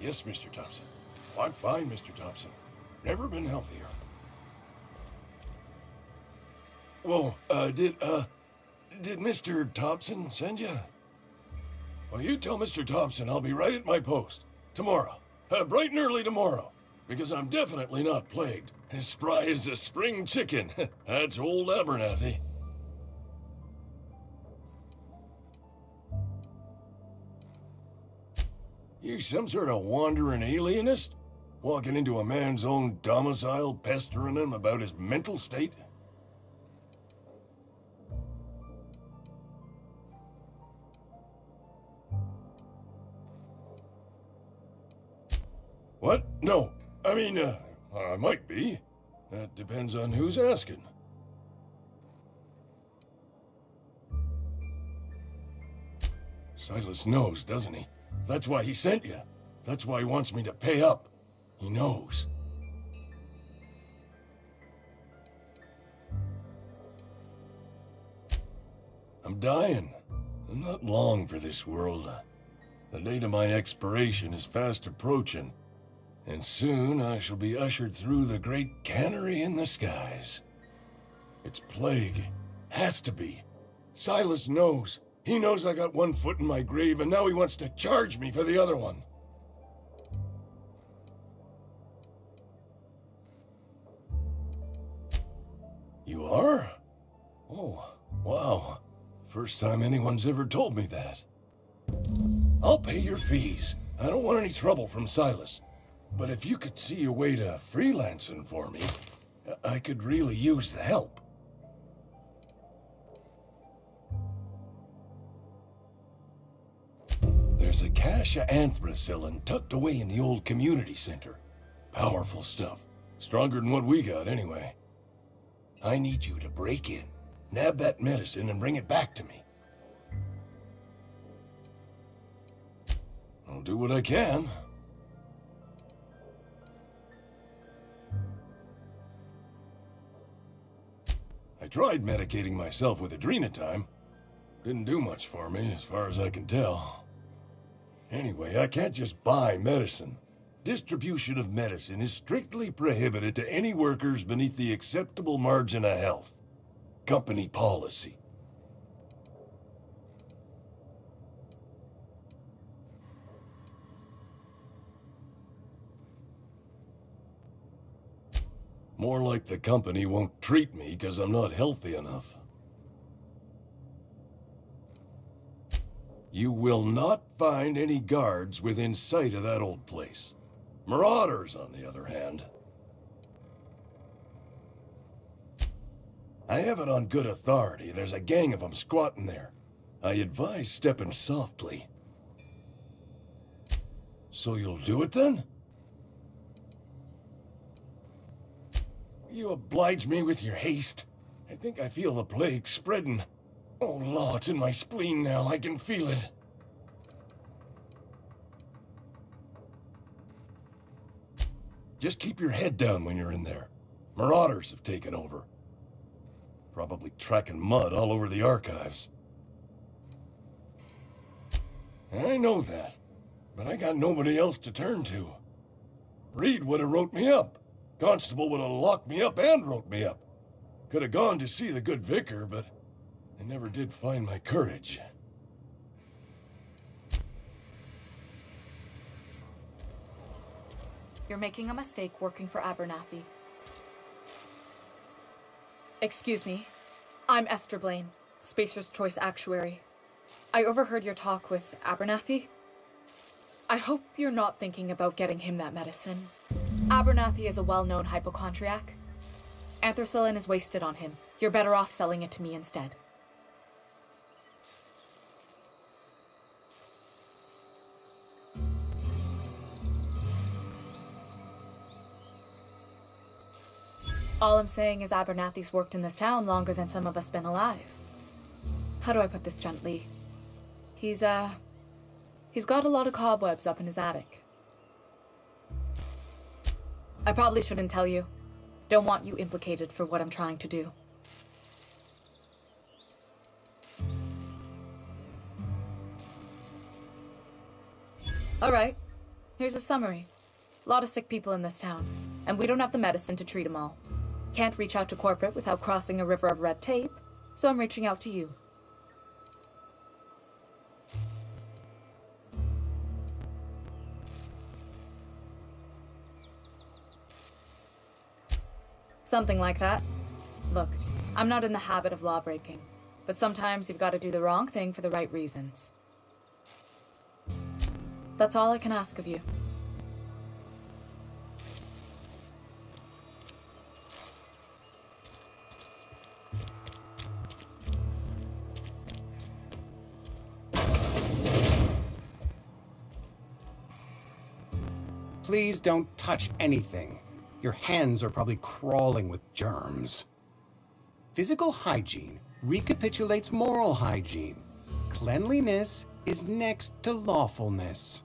Yes, Mr. Thompson. I'm fine, Mr. Thompson. Never been healthier. Whoa, did Mr. Thompson send you? Well, you tell Mr. Thompson I'll be right at my post. Tomorrow. Bright and early tomorrow. Because I'm definitely not plagued. As spry as a spring chicken. That's old Abernathy. You some sort of wandering alienist? Walking into a man's own domicile, pestering him about his mental state? What? No. I mean, I might be. That depends on who's asking. Silas knows, doesn't he? That's why he sent you. That's why he wants me to pay up. He knows. I'm dying. I'm not long for this world. The date of my expiration is fast approaching, and soon I shall be ushered through the great cannery in the skies. It's plague. Has to be. Silas knows. He knows I got one foot in my grave, and now he wants to charge me for the other one. You are? Oh, wow. First time anyone's ever told me that. I'll pay your fees. I don't want any trouble from Silas. But if you could see a way to freelancing for me... I could really use the help. There's a cache of anthracillin tucked away in the old community center. Powerful stuff. Stronger than what we got, anyway. I need you to break in, nab that medicine, and bring it back to me. I'll do what I can. I tried medicating myself with adrenatime. Didn't do much for me, as far as I can tell. Anyway, I can't just buy medicine. Distribution of medicine is strictly prohibited to any workers beneath the acceptable margin of health. Company policy. More like the company won't treat me because I'm not healthy enough. You will not find any guards within sight of that old place. Marauders, on the other hand. I have it on good authority. There's a gang of them squatting there. I advise stepping softly. So you'll do it then? You oblige me with your haste. I think I feel the plague spreading. Oh, Law, it's in my spleen now. I can feel it. Just keep your head down when you're in there. Marauders have taken over. Probably tracking mud all over the archives. I know that, but I got nobody else to turn to. Reed would have wrote me up. Constable would have locked me up and wrote me up. Could have gone to see the good vicar, but I never did find my courage. You're making a mistake working for Abernathy. Excuse me. I'm Esther Blaine, Spacer's Choice Actuary. I overheard your talk with Abernathy. I hope you're not thinking about getting him that medicine. Abernathy is a well-known hypochondriac. Anthracillin is wasted on him. You're better off selling it to me instead. All I'm saying is Abernathy's worked in this town longer than some of us been alive. How do I put this gently? He's got a lot of cobwebs up in his attic. I probably shouldn't tell you. Don't want you implicated for what I'm trying to do. Alright, here's a summary. A lot of sick people in this town, and we don't have the medicine to treat them all. Can't reach out to corporate without crossing a river of red tape, so I'm reaching out to you. Something like that. Look, I'm not in the habit of law-breaking, but sometimes you've got to do the wrong thing for the right reasons. That's all I can ask of you. Please don't touch anything. Your hands are probably crawling with germs. Physical hygiene recapitulates moral hygiene. Cleanliness is next to lawfulness.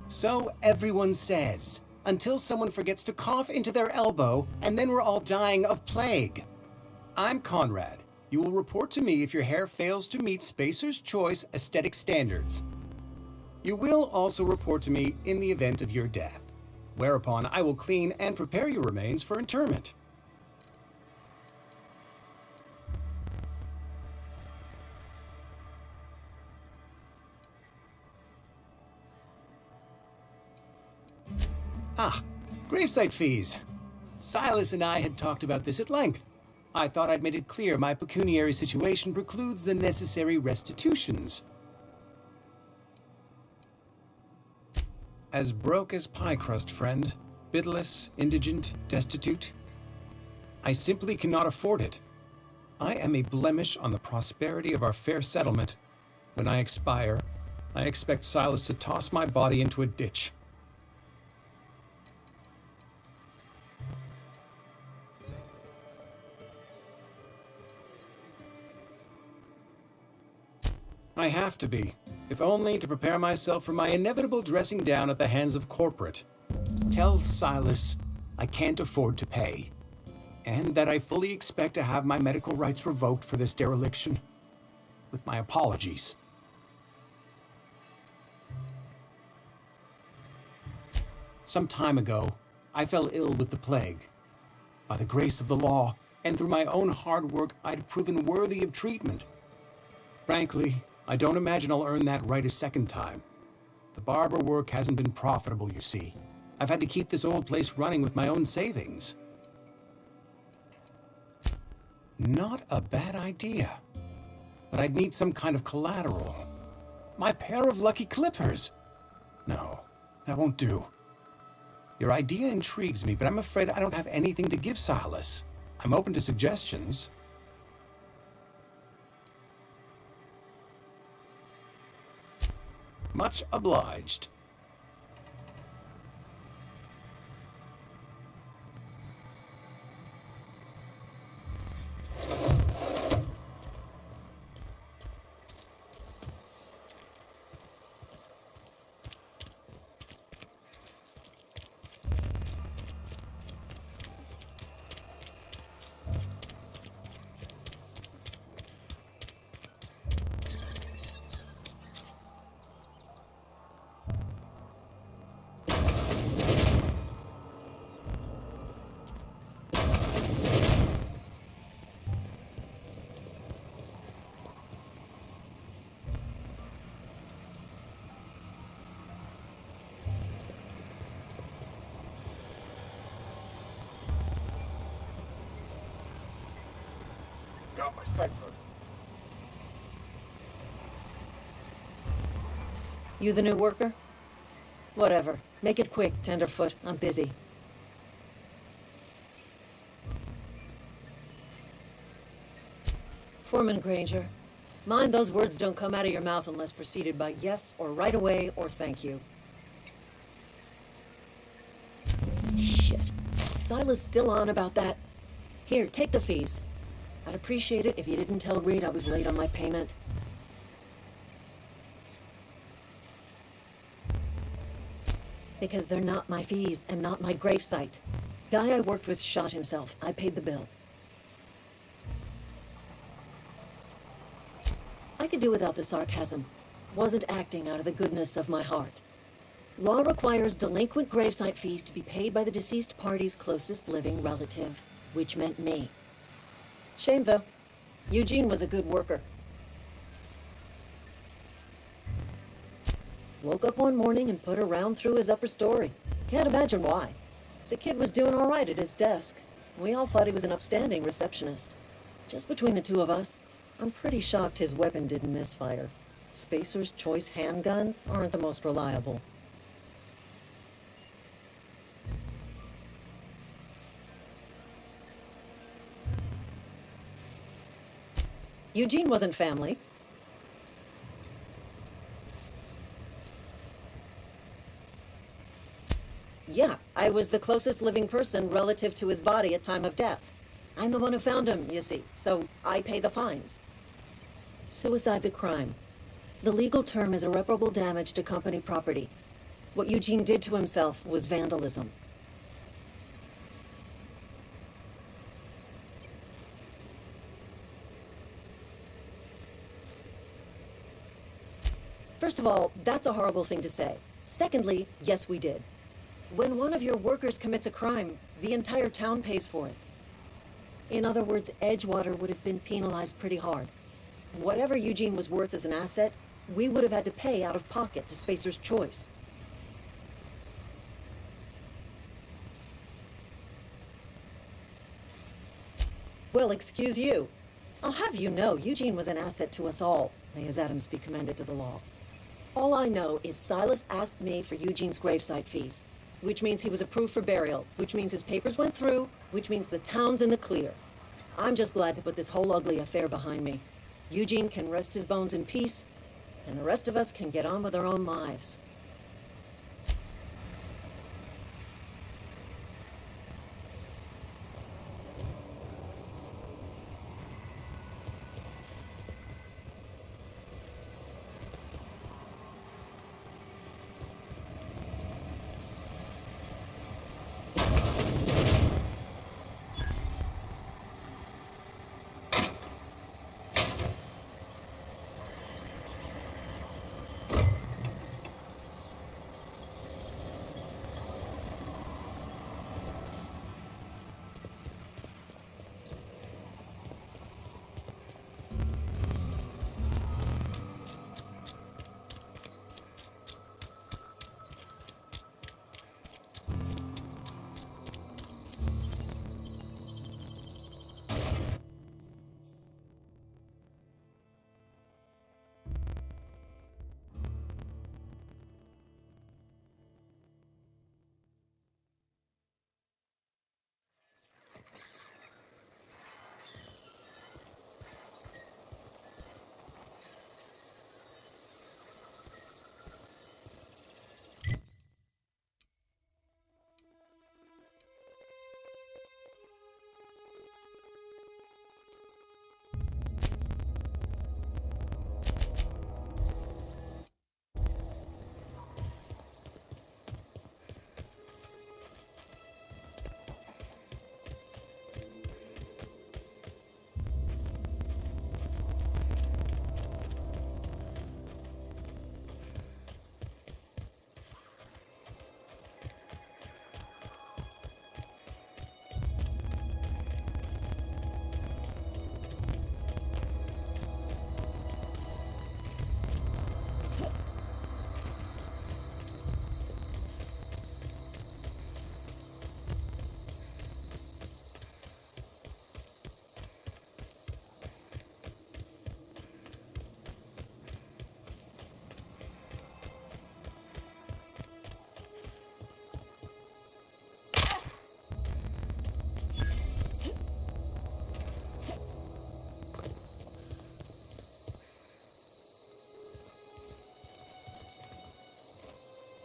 So everyone says, until someone forgets to cough into their elbow, and then we're all dying of plague. I'm Conrad. You will report to me if your hair fails to meet Spacer's Choice aesthetic standards. You will also report to me in the event of your death, whereupon I will clean and prepare your remains for interment. Ah, gravesite fees. Silas and I had talked about this at length. I thought I'd made it clear my pecuniary situation precludes the necessary restitutions. As broke as pie crust, friend. Bidless, indigent, destitute. I simply cannot afford it. I am a blemish on the prosperity of our fair settlement. When I expire, I expect Silas to toss my body into a ditch. I have to be, if only to prepare myself for my inevitable dressing down at the hands of corporate. Tell Silas I can't afford to pay, and that I fully expect to have my medical rights revoked for this dereliction. With my apologies. Some time ago, I fell ill with the plague. By the grace of the law, and through my own hard work, I'd proven worthy of treatment. Frankly, I don't imagine I'll earn that right a second time. The barber work hasn't been profitable, you see. I've had to keep this old place running with my own savings. Not a bad idea. But I'd need some kind of collateral. My pair of lucky clippers! No, that won't do. Your idea intrigues me, but I'm afraid I don't have anything to give Silas. I'm open to suggestions. Much obliged. Got my sights on you. You the new worker? Whatever. Make it quick, Tenderfoot. I'm busy. Foreman Granger. Mind those words don't come out of your mouth unless preceded by yes, or right away, or thank you. Shit. Silas still on about that. Here, take the fees. I'd appreciate it if you didn't tell Reed I was late on my payment. Because they're not my fees and not my gravesite. Guy I worked with shot himself. I paid the bill. I could do without the sarcasm. Wasn't acting out of the goodness of my heart. Law requires delinquent gravesite fees to be paid by the deceased party's closest living relative, which meant me. Shame, though. Eugene was a good worker. Woke up one morning and put a round through his upper story. Can't imagine why. The kid was doing all right at his desk. We all thought he was an upstanding receptionist. Just between the two of us, I'm pretty shocked his weapon didn't misfire. Spacer's Choice handguns aren't the most reliable. Eugene wasn't family. Yeah, I was the closest living person relative to his body at time of death. I'm the one who found him, you see, so I pay the fines. Suicide's a crime. The legal term is irreparable damage to company property. What Eugene did to himself was vandalism. First of all, that's a horrible thing to say. Secondly, yes, we did. When one of your workers commits a crime, the entire town pays for it. In other words, Edgewater would have been penalized pretty hard. Whatever Eugene was worth as an asset, we would have had to pay out of pocket to Spacer's Choice. Well, excuse you. I'll have you know, Eugene was an asset to us all. May his atoms be commended to the law. All I know is Silas asked me for Eugene's gravesite fees, which means he was approved for burial, which means his papers went through, which means the town's in the clear. I'm just glad to put this whole ugly affair behind me. Eugene can rest his bones in peace, and the rest of us can get on with our own lives.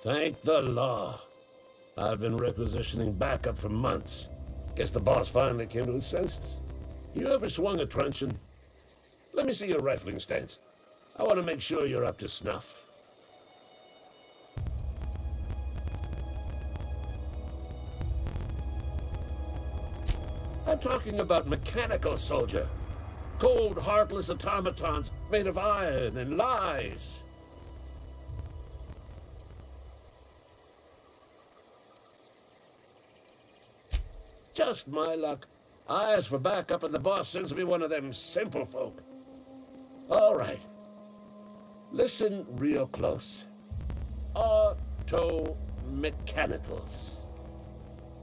Thank the law. I've been requisitioning backup for months. Guess the boss finally came to his senses. You ever swung a truncheon? Let me see your rifling stance. I want to make sure you're up to snuff. I'm talking about mechanical soldier. Cold, heartless automatons made of iron and lies. Just my luck. I ask for backup and the boss sends me one of them simple folk. All right. Listen real close. Auto-mechanicals.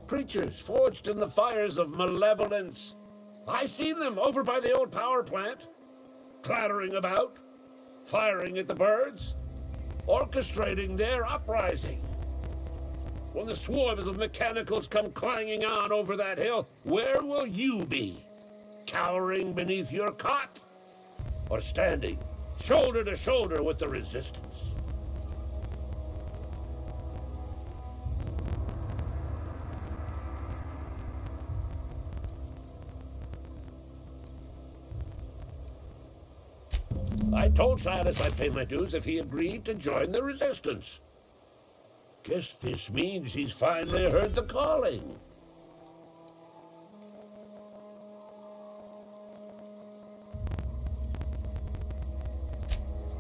Creatures forged in the fires of malevolence. I seen them over by the old power plant. Clattering about, firing at the birds, orchestrating their uprising. When the swarms of mechanicals come clanging on over that hill, where will you be? Cowering beneath your cot? Or standing shoulder to shoulder with the resistance? I told Silas I'd pay my dues if he agreed to join the resistance. Guess this means he's finally heard the calling.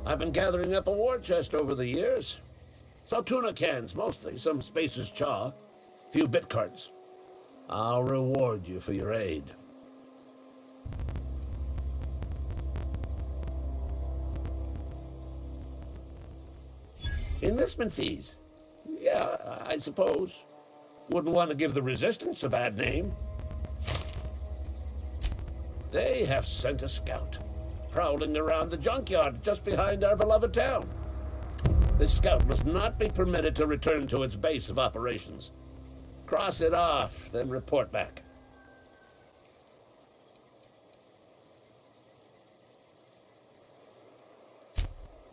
I've been gathering up a war chest over the years. Some tuna cans, mostly. Some Spacer's chaw. Few bit cards. I'll reward you for your aid. Enlistment fees. Yeah, I suppose. Wouldn't want to give the resistance a bad name. They have sent a scout, prowling around the junkyard just behind our beloved town. This scout must not be permitted to return to its base of operations. Cross it off, then report back.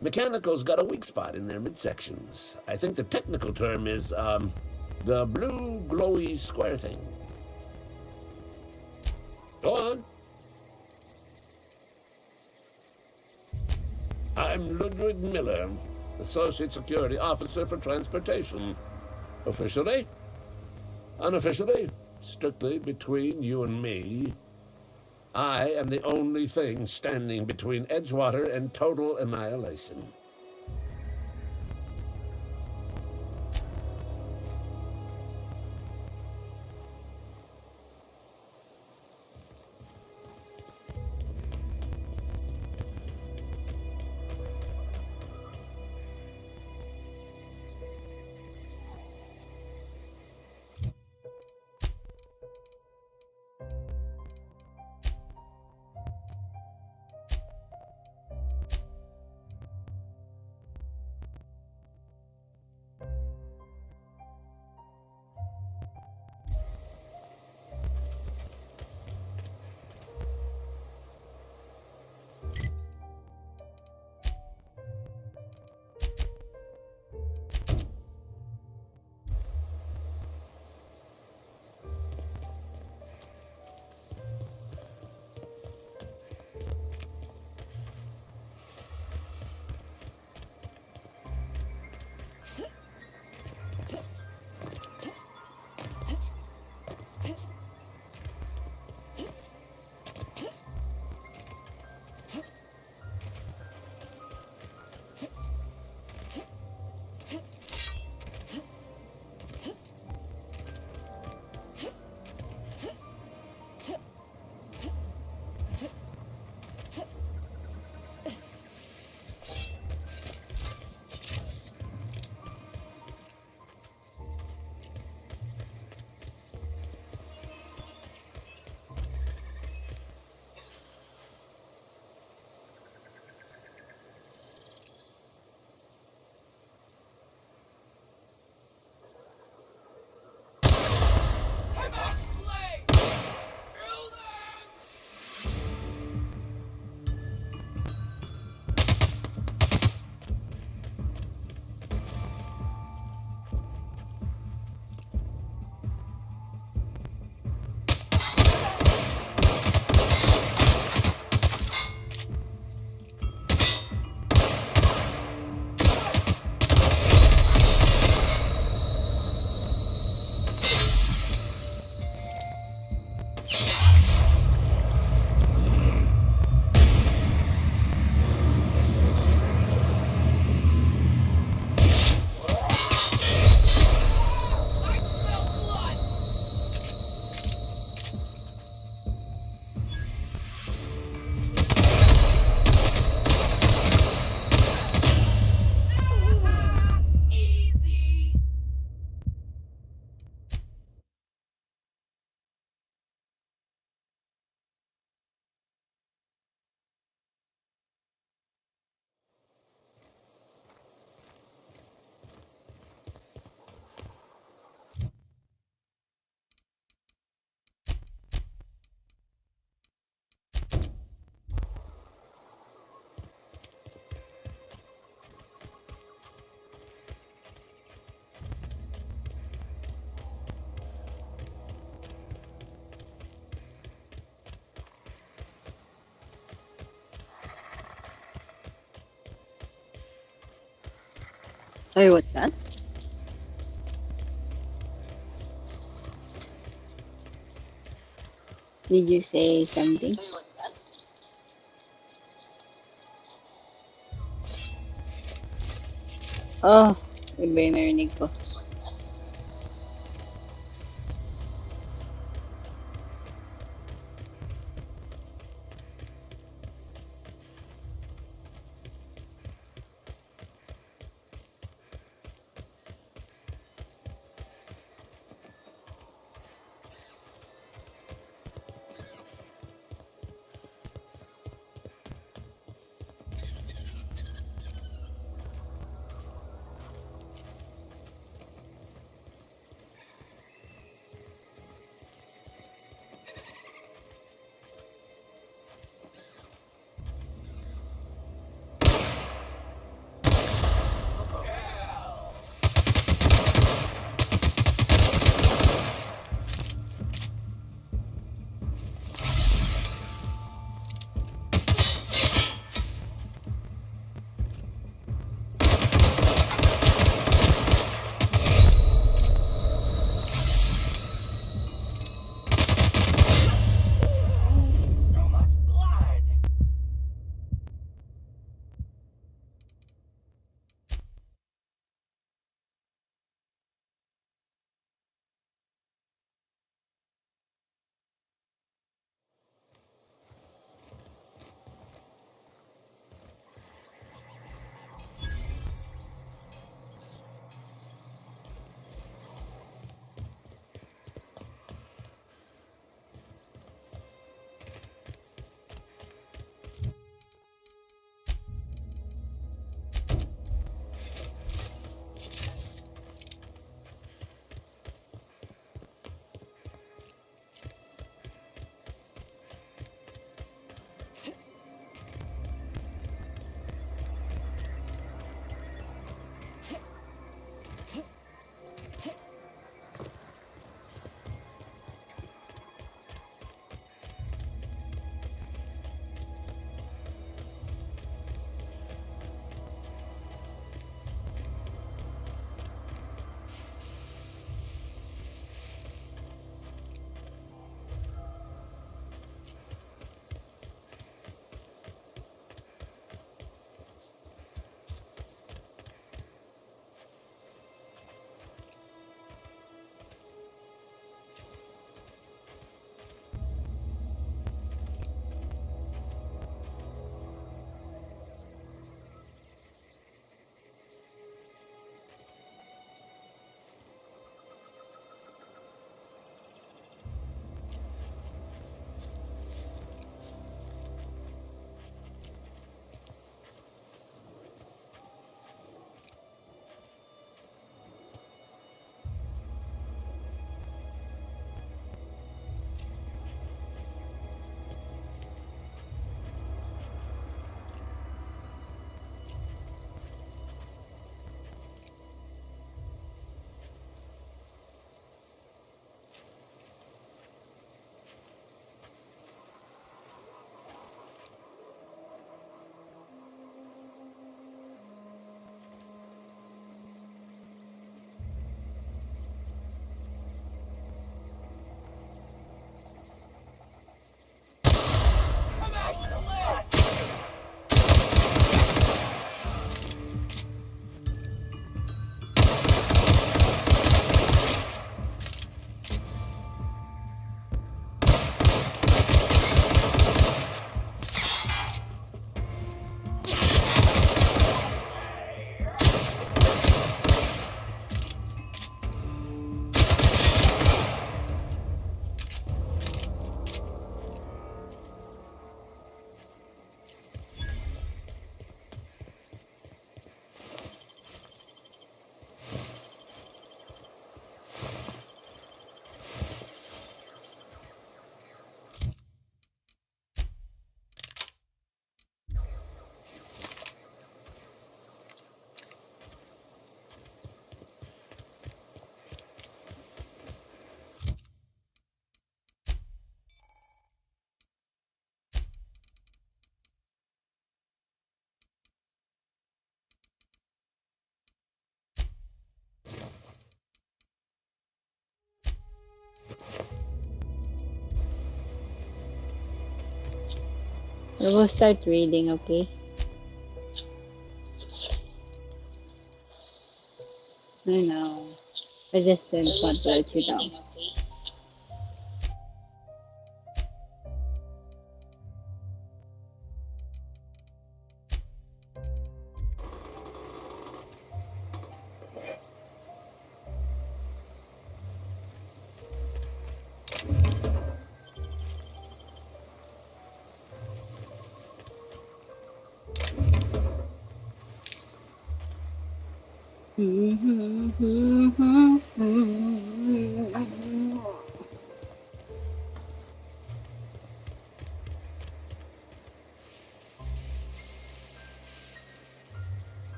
Mechanical's got a weak spot in their midsections. I think the technical term is, the blue glowy square thing. Go on. I'm Ludwig Miller, Associate Security Officer for Transportation. Officially? Unofficially? Strictly between you and me. I am the only thing standing between Edgewater and total annihilation. Sorry, what's that? Did you say something? Oh, iba yung narinig ko. We will start reading, okay? I know. I just didn't want to let you down.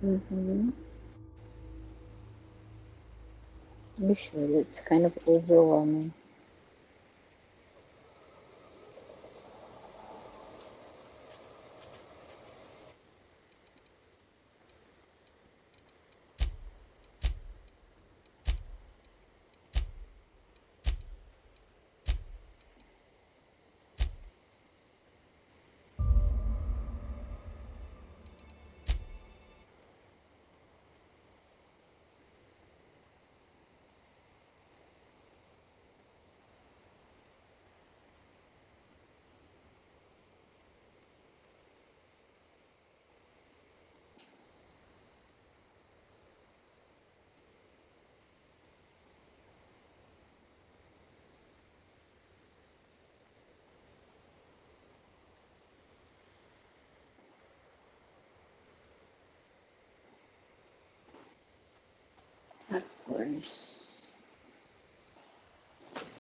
Mm-hmm. Usually, it's kind of overwhelming. Of course.